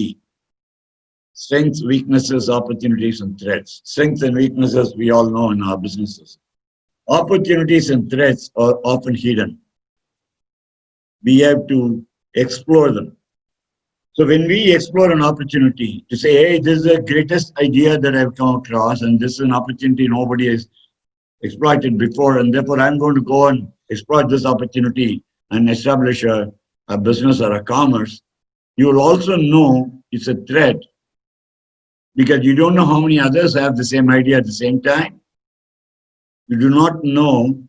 Strengths, weaknesses, opportunities, and threats. Strengths and weaknesses we all know in our businesses. Opportunities and threats are often hidden. We have to explore them. So when we explore an opportunity to say, hey, this is the greatest idea that I've come across, and this is an opportunity nobody has exploited before, and therefore I'm going to go and exploit this opportunity and establish a business or a commerce, you will also know it's a threat because you don't know how many others have the same idea at the same time. You do not know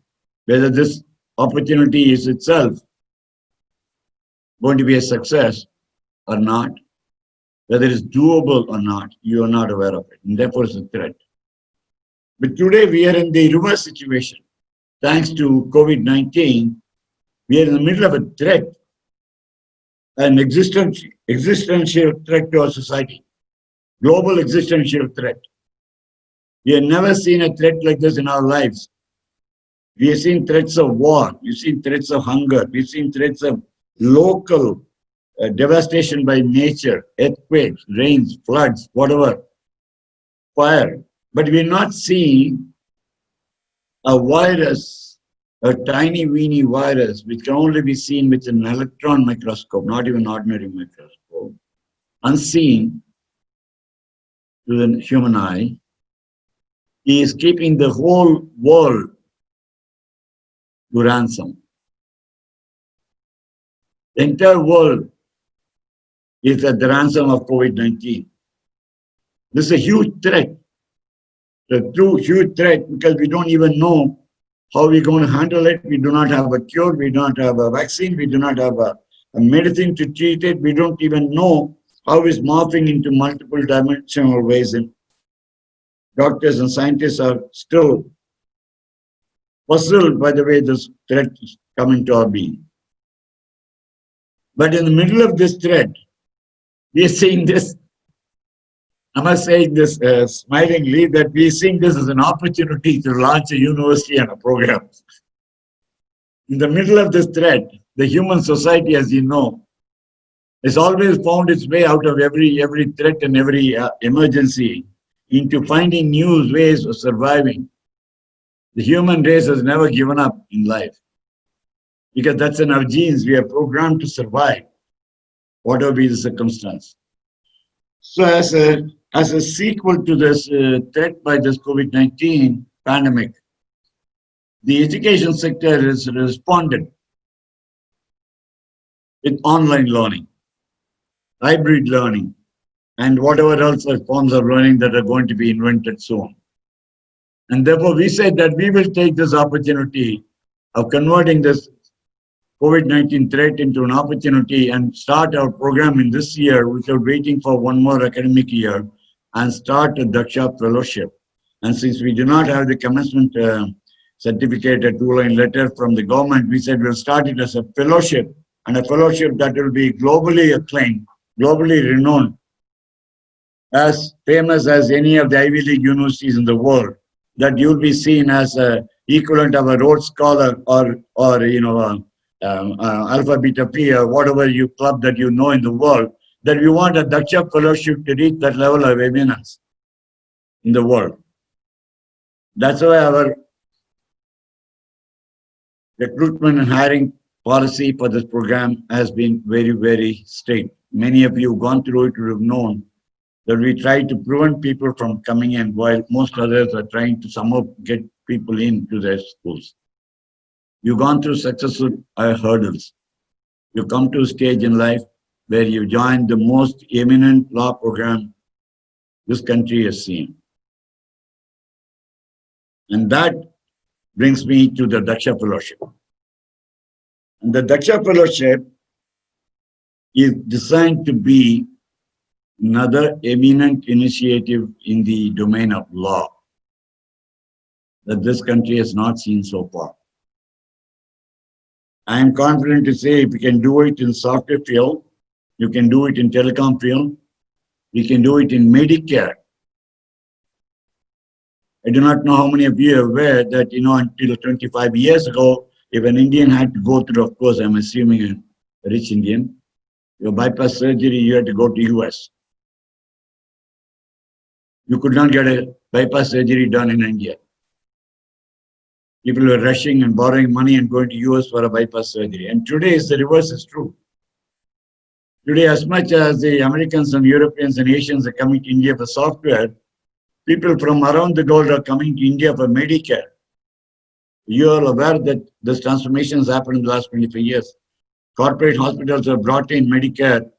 whether this opportunity is itself going to be a success or not, whether it's doable or not. You are not aware of it, and therefore it's a threat. But today we are in the reverse situation. Thanks to COVID-19, we are in the middle of a threat, an existential threat to our society, global existential threat. We have never seen a threat like this in our lives. We have seen threats of war, we've seen threats of hunger, we've seen threats of local devastation by nature, earthquakes, rains, floods, whatever, fire. But we're not seeing a virus, a tiny weeny virus, which can only be seen with an electron microscope, not even ordinary microscope, unseen to the human eye. He is keeping the whole world to ransom. The entire world is at the ransom of COVID-19. This is a huge threat, a true huge threat, because we don't even know how we're going to handle it. We do not have a cure, we don't have a vaccine, we do not have a medicine to treat it. We don't even know how it's morphing into multiple dimensional ways. And doctors and scientists are still puzzled by the way this threat is coming to our being. But in the middle of this threat, we are seeing this, I must say this smilingly, that we are seeing this as an opportunity to launch a university and a program. In the middle of this threat, the human society, as you know, has always found its way out of every threat and every emergency into finding new ways of surviving. The human race has never given up in life because that's in our genes. We are programmed to survive, whatever be the circumstance. So as a sequel to this threat by this COVID-19 pandemic, the education sector has responded with online learning, hybrid learning, and whatever else forms of learning that are going to be invented soon. And therefore we said that we will take this opportunity of converting this COVID-19 threat into an opportunity and start our program in this year without waiting for one more academic year and start a Daksha Fellowship. And since we do not have the commencement certificate, a two-line letter from the government, we said we'll start it as a fellowship, and a fellowship that will be globally acclaimed, globally renowned, as famous as any of the Ivy League universities in the world, that you'll be seen as a equivalent of a Rhodes Scholar or Alpha Beta Pi or whatever you club that you know in the world, that we want a Daksha Fellowship to reach that level of eminence in the world. That's why our recruitment and hiring policy for this program has been very, very strict. Many of you have gone through it, would have known that we try to prevent people from coming in while most others are trying to somehow get people into their schools. You've gone through successful hurdles. You come to a stage in life where you join the most eminent law program this country has seen. And that brings me to the Daksha Fellowship. And the Daksha Fellowship is designed to be another eminent initiative in the domain of law that this country has not seen so far. I am confident to say if you can do it in software field, you can do it in telecom field, you can do it in Medicare. I do not know how many of you are aware that, until 25 years ago, if an Indian had to go through, of course, I'm assuming a rich Indian, your bypass surgery, you had to go to US. You could not get a bypass surgery done in India. People were rushing and borrowing money and going to US for a bypass surgery. And today, the reverse is true. Today, as much as the Americans and Europeans and Asians are coming to India for software, people from around the world are coming to India for Medicare. You are aware that this transformation has happened in the last 25 years. Corporate hospitals have brought in Medicare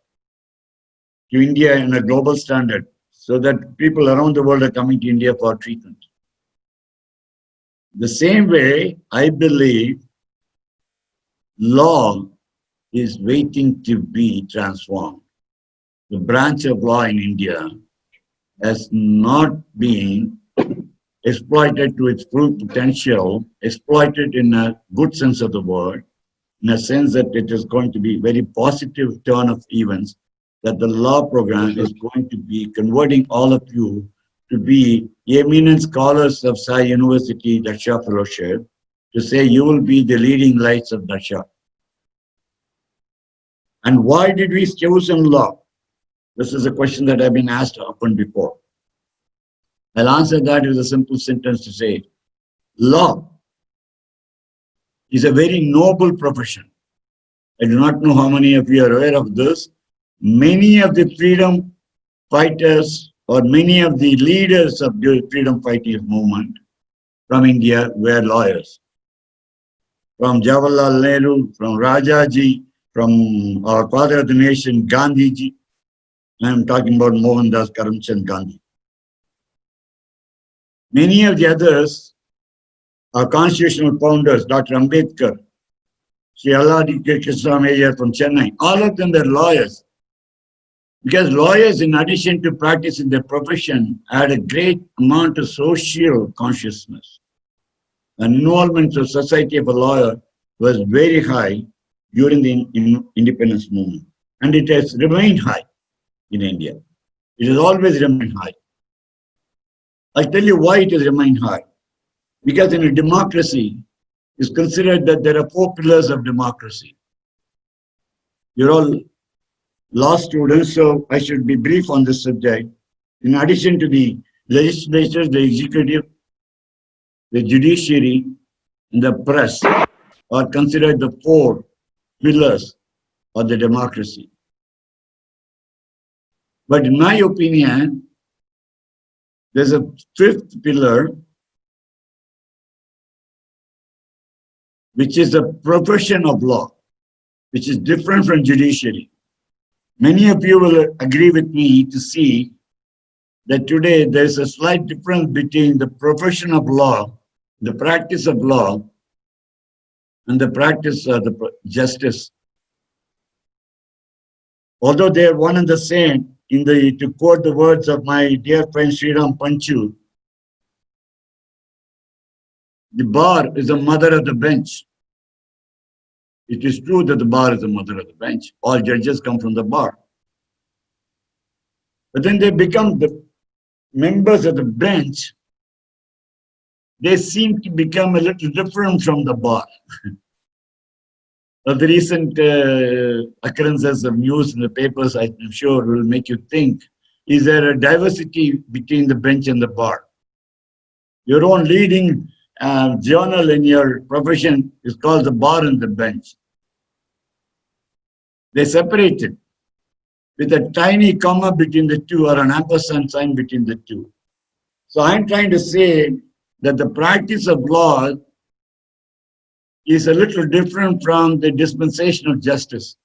to India in a global standard so that people around the world are coming to India for treatment. The same way, I believe law is waiting to be transformed. The branch of law in India has not been exploited to its full potential, exploited in a good sense of the word, in a sense that it is going to be very positive turn of events, that the law program is going to be converting all of you to be eminent scholars of Sai University, Daksha Fellowship, to say you will be the leading lights of Daksha. And why did we choose law? This is a question that I've been asked often before. I'll answer that with a simple sentence to say, law is a very noble profession. I do not know how many of you are aware of this. Many of the freedom fighters or many of the leaders of the freedom fighting movement from India were lawyers. From Jawaharlal Nehru, from Rajaji, from our father of the nation, Gandhiji. I am talking about Mohandas Karamchand Gandhi. Many of the others are constitutional founders, Dr. Ambedkar, Sri Alladi Krishnameyer from Chennai. All of them were lawyers. Because lawyers, in addition to practicing their profession, had a great amount of social consciousness. And involvement of society of a lawyer was very high during the independence movement. And it has remained high in India. It has always remained high. I'll tell you why it has remained high. Because in a democracy, it's considered that there are 4 pillars of democracy. You're all law students, so I should be brief on this subject. In addition to the legislature, the executive, the judiciary, and the press are considered the 4 pillars of the democracy. But in my opinion, there's a 5th pillar, which is the profession of law, which is different from judiciary. Many of you will agree with me to see that today there's a slight difference between the profession of law, the practice of law, and the practice of the justice. Although they are one and the same, to quote the words of my dear friend Sriram Panchu, the bar is the mother of the bench. It is true that the bar is the mother of the bench. All judges come from the bar. But then they become the members of the bench. They seem to become a little different from the bar. The recent occurrences of news in the papers, I'm sure, will make you think, is there a diversity between the bench and the bar? Your own leading journal in your profession is called the bar and the bench. They separated with a tiny comma between the two or an ampersand sign between the two. So I'm trying to say that the practice of law is a little different from the dispensation of justice.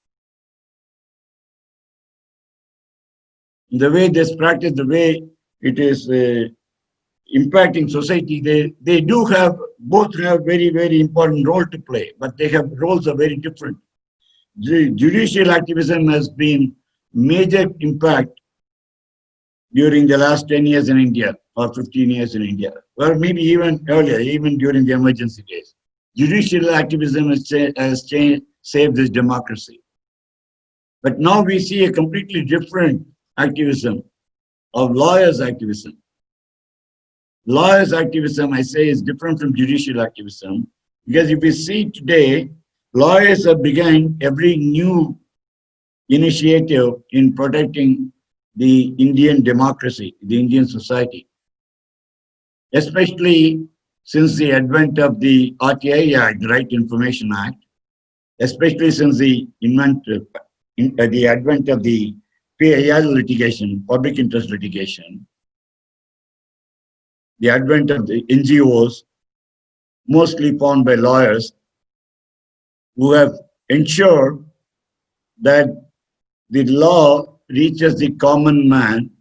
The way this practice, the way it is impacting society, they do have, both have very, very important role to play, but they have roles are very different. Judicial activism has been major impact during the last 10 years in India or 15 years in India, or maybe even earlier, even during the emergency days. Judicial activism has saved this democracy. But now we see a completely different activism of lawyers' activism. Lawyers' activism, I say, is different from judicial activism, because if we see today, lawyers have begun every new initiative in protecting the Indian democracy, the Indian society, especially since the advent of the RTI Act, the Right to Information Act, especially since the advent of the PIL litigation, public interest litigation, the advent of the NGOs, mostly formed by lawyers, who have ensured that the law reaches the common man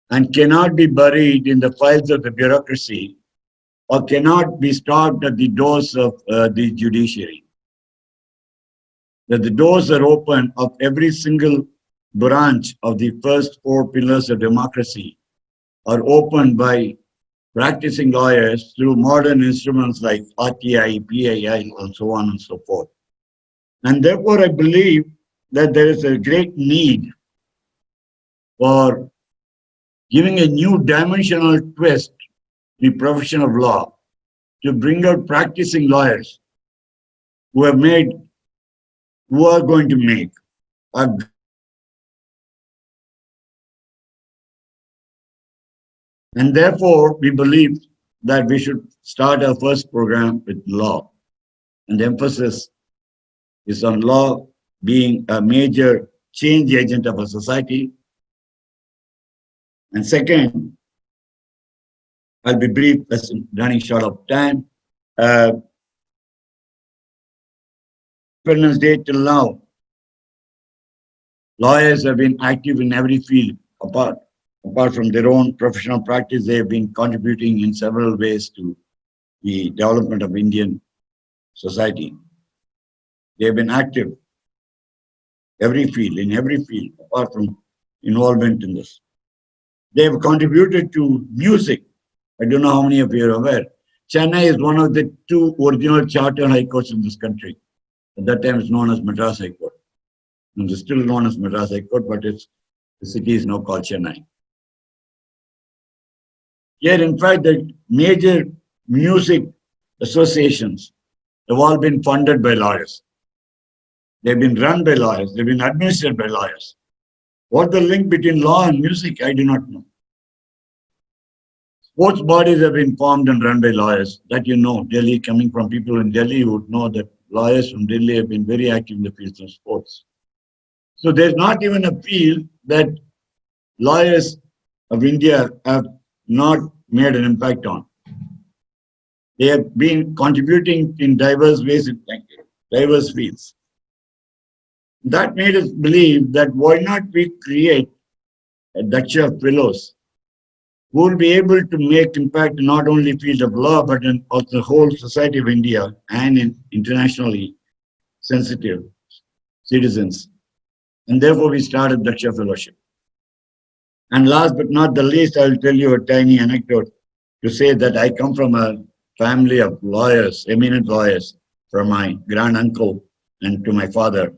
and cannot be buried in the files of the bureaucracy or cannot be stopped at the doors of the judiciary. That the doors are open of every single branch of the first four pillars of democracy are opened by practicing lawyers through modern instruments like RTI, PIL, and so on and so forth. And therefore, I believe that there is a great need for giving a new dimensional twist to the profession of law to bring out practicing lawyers who are going to make a. And therefore, we believe that we should start our first program with law. And the emphasis is on law being a major change agent of a society. And second, I'll be brief as I'm running short of time. Independence Day till now, lawyers have been active in every field. Apart from their own professional practice, they have been contributing in several ways to the development of Indian society. They have been active in every field, apart from involvement in this. They have contributed to music. I don't know how many of you are aware. Chennai is one of the two original chartered high courts in this country. At that time, it's known as Madras High Court. And it's still known as Madras High Court, but the city is now called Chennai. Here, in fact, the major music associations have all been funded by lawyers. They've been run by lawyers. They've been administered by lawyers. What the link between law and music, I do not know. Sports bodies have been formed and run by lawyers. That you know, Delhi, coming from people in Delhi, you would know that lawyers from Delhi have been very active in the fields of sports. So there's not even a field that lawyers of India have not made an impact on. They have been contributing in diverse ways, in diverse fields. That made us believe that why not we create a Daksha Fellows who will be able to make impact not only field of law, but in also the whole society of India and in internationally sensitive citizens. And therefore, we started Daksha Fellowship. And last but not the least, I will tell you a tiny anecdote to say that I come from a family of lawyers, eminent lawyers, from my grand uncle and to my father.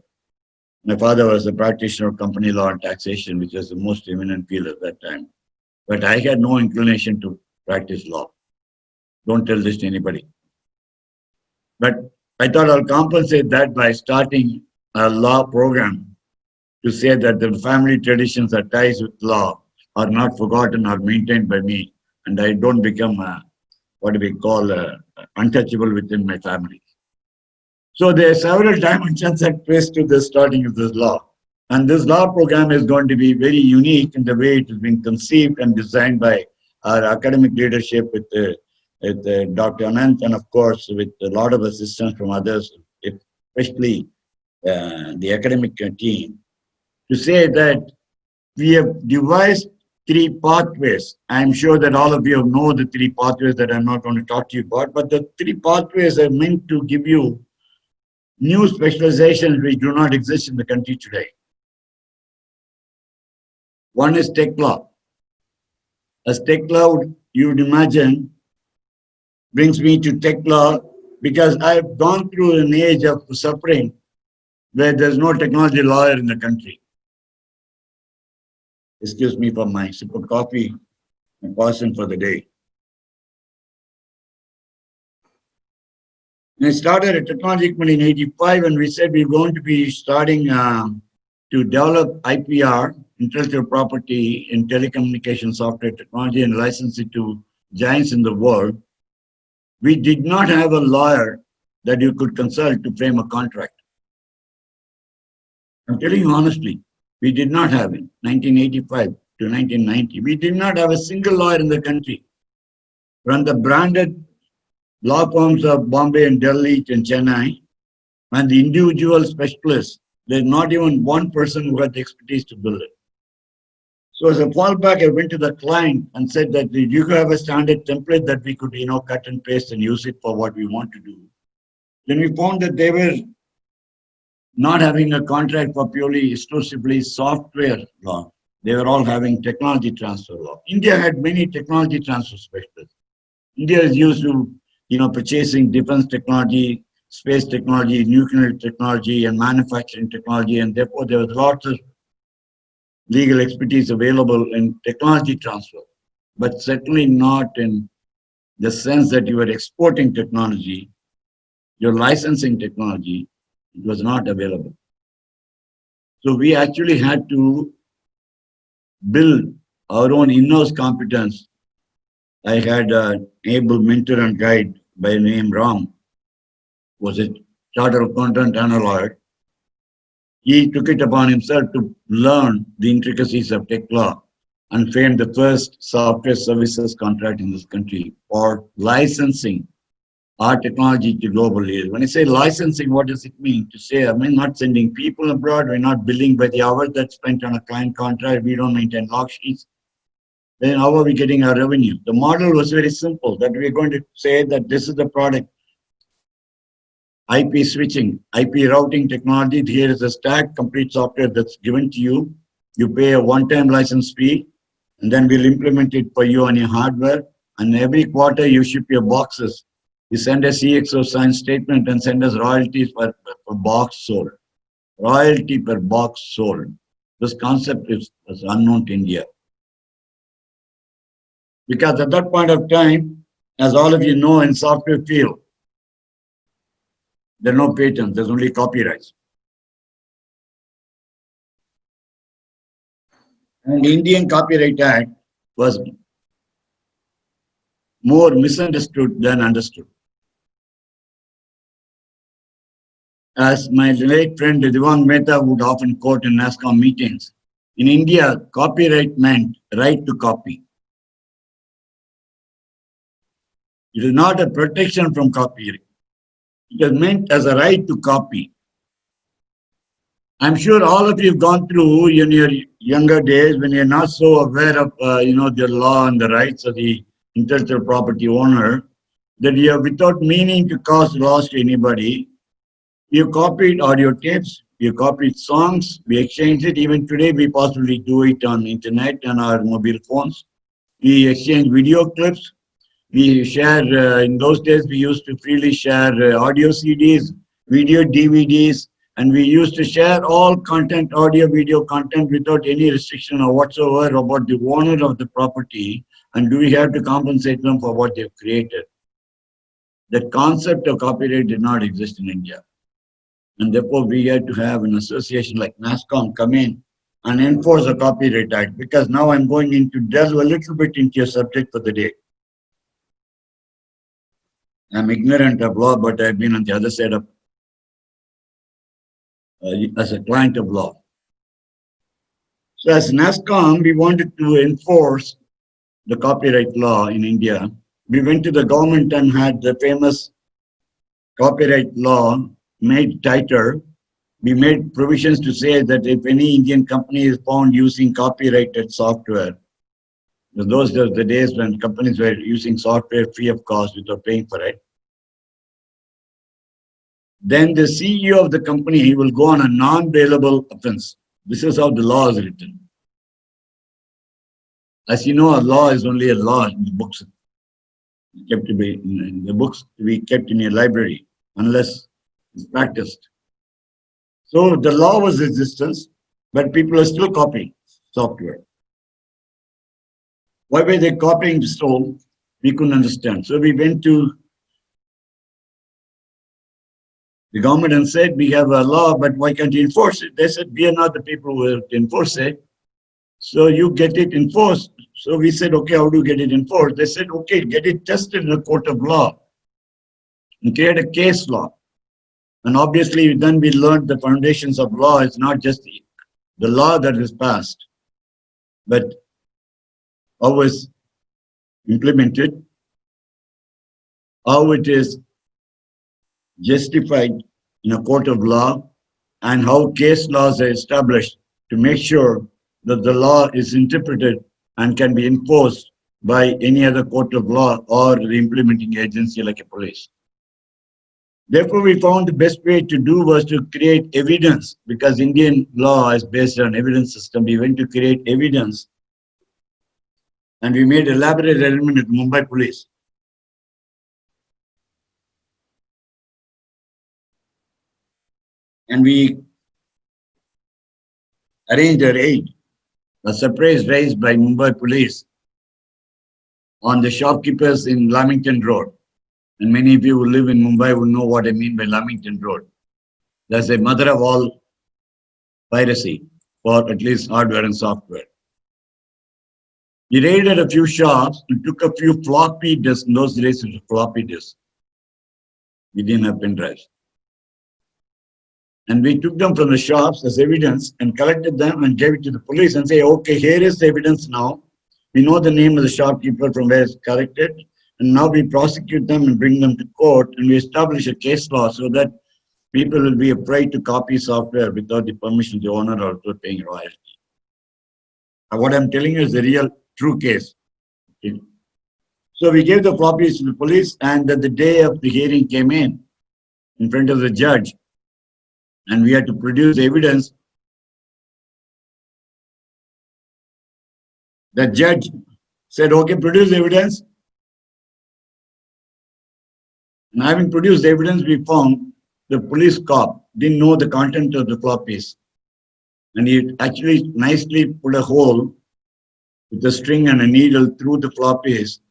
My father was a practitioner of company law and taxation, which was the most eminent field at that time. But I had no inclination to practice law. Don't tell this to anybody. But I thought I'll compensate that by starting a law program to say that the family traditions or ties with law are not forgotten or maintained by me, and I don't become what we call untouchable within my family. So there are several dimensions and twists to the starting of this law. And this law program is going to be very unique in the way it has been conceived and designed by our academic leadership with Dr. Anant, and of course with a lot of assistance from others, especially the academic team, to say that we have devised three pathways. I'm sure that all of you know the three pathways that I'm not going to talk to you about, but the three pathways are meant to give you new specializations which do not exist in the country today. One is tech law. As tech law, you would imagine, brings me to tech law because I've gone through an age of suffering where there's no technology lawyer in the country. Excuse me for my sip of coffee and passing for the day. And I started a technology committee in 85, and we said we're going to be starting to develop IPR, intellectual property in telecommunication software technology, and license it to giants in the world. We did not have a lawyer that you could consult to frame a contract. I'm telling you honestly, we did not have it. 1985 to 1990. We did not have a single lawyer in the country. From the branded law firms of Bombay and Delhi and Chennai, and the individual specialists, there's not even one person who had the expertise to build it. So as a fallback, I went to the client and said that did you have a standard template that we could, cut and paste and use it for what we want to do? Then we found that they were not having a contract for purely exclusively software law. They were all having technology transfer law. India had many technology transfer specialists. India is used to, purchasing defense technology, space technology, nuclear technology, and manufacturing technology, and therefore there was lots of legal expertise available in technology transfer, but certainly not in the sense that you were exporting technology, you're licensing technology, it was not available. So we actually had to build our own in-house competence. I had an able mentor and guide by the name Ram, was a chartered accountant and a lawyer. He took it upon himself to learn the intricacies of tech law and framed the first software services contract in this country for licensing our technology to global leaders. When I say licensing, what does it mean? To say, not sending people abroad, we're not billing by the hour that's spent on a client contract, we don't maintain log sheets. Then how are we getting our revenue? The model was very simple, that we're going to say that this is the product. IP switching, IP routing technology, here is a stack, complete software that's given to you. You pay a one-time license fee, and then we'll implement it for you on your hardware. And every quarter you ship your boxes. You send a CXO signed statement and send us royalties per box sold. Royalty per box sold. This concept is unknown to India. Because at that point of time, as all of you know, in software field, there are no patents, there's only copyrights. And the Indian Copyright Act was more misunderstood than understood. As my late friend Devang Mehta would often quote in NASCOM meetings, in India, copyright meant right to copy. It is not a protection from copyright. It is meant as a right to copy. I'm sure all of you have gone through in your younger days when you're not so aware of, the law and the rights of the intellectual property owner, that you have, without meaning to cause loss to anybody, you copied audio tapes, you copied songs, we exchanged it. Even today, we possibly do it on internet and our mobile phones. We exchange video clips. We share, in those days, we used to freely share audio CDs, video DVDs, and we used to share all content, audio, video content without any restriction or whatsoever about the owner of the property and do we have to compensate them for what they've created. The concept of copyright did not exist in India. And therefore, we had to have an association like NASSCOM come in and enforce the Copyright Act, because now I'm going into delve a little bit into your subject for the day. I'm ignorant of law, but I've been on the other side of, as a client of law. So as NASSCOM, we wanted to enforce the copyright law in India. We went to the government and had the famous copyright law made tighter. We made provisions to say that if any Indian company is found using copyrighted software, those are the days when companies were using software free of cost without paying for it, then the CEO of the company, he will go on a non-bailable offense. This is how the law is written. As you know, a law is only a law in the books. Kept to be in the books to be kept in your library unless it's practiced. So the law was in existence, but people are still copying software. Why were they copying so? We couldn't understand. So we went to the government and said, we have a law, but why can't you enforce it? They said, we are not the people who will enforce it. So you get it enforced. So we said, okay, how do you get it enforced? They said, okay, get it tested in a court of law and create a case law. And obviously, then we learned the foundations of law. It's not just the law that is passed, but how it's implemented, how it is justified in a court of law, and how case laws are established to make sure that the law is interpreted and can be enforced by any other court of law or the implementing agency like a police. Therefore, we found the best way to do was to create evidence, because Indian law is based on evidence system. We went to create evidence, and we made elaborate arrangement with Mumbai police. And we arranged a raid, a surprise raid by Mumbai police on the shopkeepers in Lamington Road. And many of you who live in Mumbai will know what I mean by Lamington Road. That's the mother of all piracy, for at least hardware and software. We raided a few shops and took a few floppy disks. In those days, it was floppy disks. We didn't have pen drives. And we took them from the shops as evidence and collected them and gave it to the police and say, okay, here is the evidence now. We know the name of the shopkeeper from where it's collected. And now we prosecute them and bring them to court, and we establish a case law so that people will be afraid to copy software without the permission of the owner or without paying royalty. And what I'm telling you is the real, true case. Okay. So we gave the floppies to the police, and that the day of the hearing came in front of the judge, and we had to produce evidence. The judge said, okay, produce evidence. And having produced evidence, we found the police cop didn't know the content of the floppies. And he actually nicely put a hole with a string and a needle through the floppies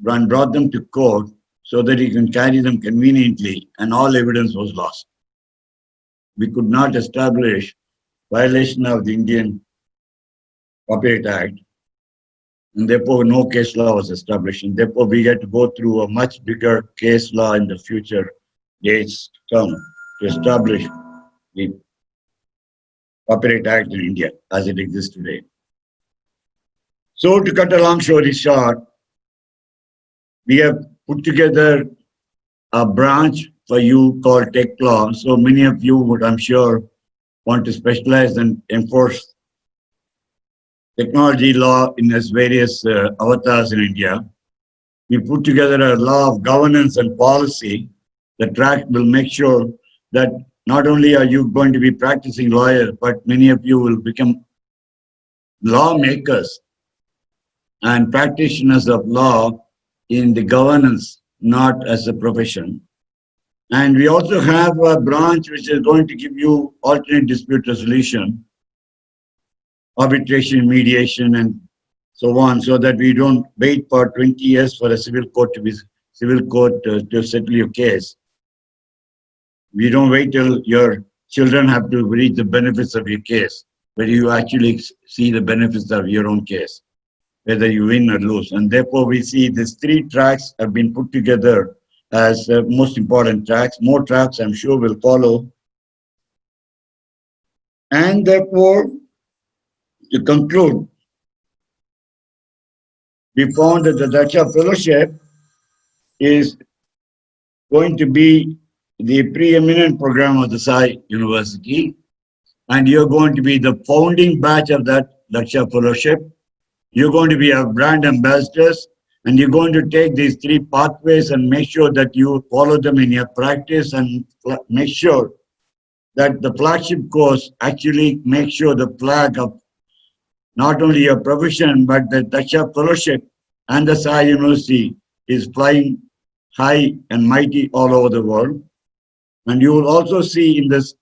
and brought them to court so that he can carry them conveniently, and all evidence was lost. We could not establish violation of the Indian Copyright Act, and therefore no case law was established. And therefore we had to go through a much bigger case law in the future days to come to establish the Copyright Act in India as it exists today. So to cut a long story short, we have put together a branch for you called Tech Law. So many of you would, I'm sure, want to specialize and enforce technology law in its various avatars in India. We put together a law of governance and policy. The track will make sure that not only are you going to be practicing lawyers, but many of you will become lawmakers and practitioners of law in the governance, not as a profession. And we also have a branch which is going to give you alternate dispute resolution, arbitration, mediation, and so on, so that we don't wait for 20 years for a civil court to settle your case. We don't wait till your children have to reap the benefits of your case, but you actually see the benefits of your own case, whether you win or lose. And therefore, we see these three tracks have been put together as most important tracks. More tracks, I'm sure, will follow. And therefore, to conclude, we found that the Daksha Fellowship is going to be the preeminent program of the Sai University, and you're going to be the founding batch of that Daksha Fellowship. You're going to be our brand ambassadors, and you're going to take these three pathways and make sure that you follow them in your practice and make sure that the flagship course actually makes sure the flag of not only your profession, but the Daksha Fellowship and the Sai University is flying high and mighty all over the world. And you will also see in this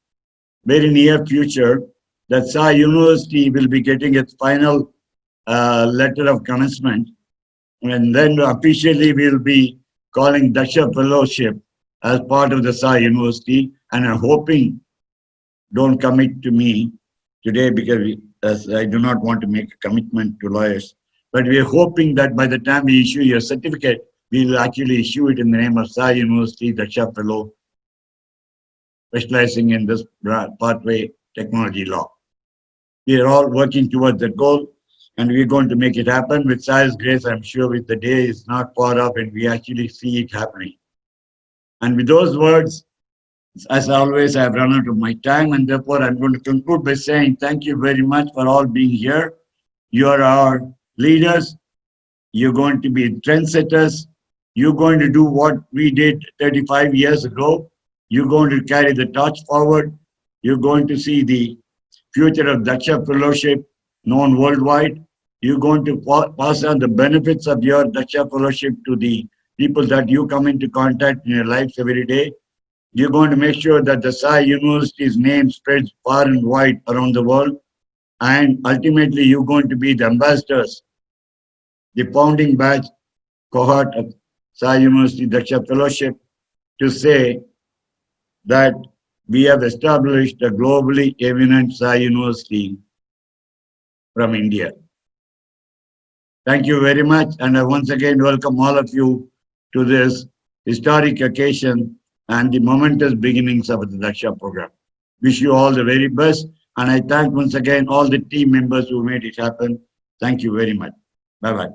very near future that Sai University will be getting its final letter of commencement. And then officially we'll be calling Daksha Fellowship as part of the Sai University. And I'm hoping, don't commit to me today because as I do not want to make a commitment to lawyers, but we're hoping that by the time we issue your certificate, we'll actually issue it in the name of Sai University, Daksha Fellow, specializing in this pathway technology law. We are all working towards that goal, and we're going to make it happen with Sai's grace. I'm sure with the day is not far off, and we actually see it happening. And with those words, as always, I've run out of my time, and therefore I'm going to conclude by saying thank you very much for all being here. You are our leaders. You're going to be trendsetters. You're going to do what we did 35 years ago. You're going to carry the torch forward. You're going to see the future of Daksha Fellowship known worldwide. You're going to pass on the benefits of your Daksha Fellowship to the people that you come into contact in your lives every day. You're going to make sure that the Sai University's name spreads far and wide around the world. And ultimately, you're going to be the ambassadors, the founding batch cohort of Sai University Daksha Fellowship, to say that we have established a globally eminent Sai University from India. Thank you very much. And I once again welcome all of you to this historic occasion and the momentous beginnings of the Daksha program. Wish you all the very best. And I thank once again all the team members who made it happen. Thank you very much. Bye-bye.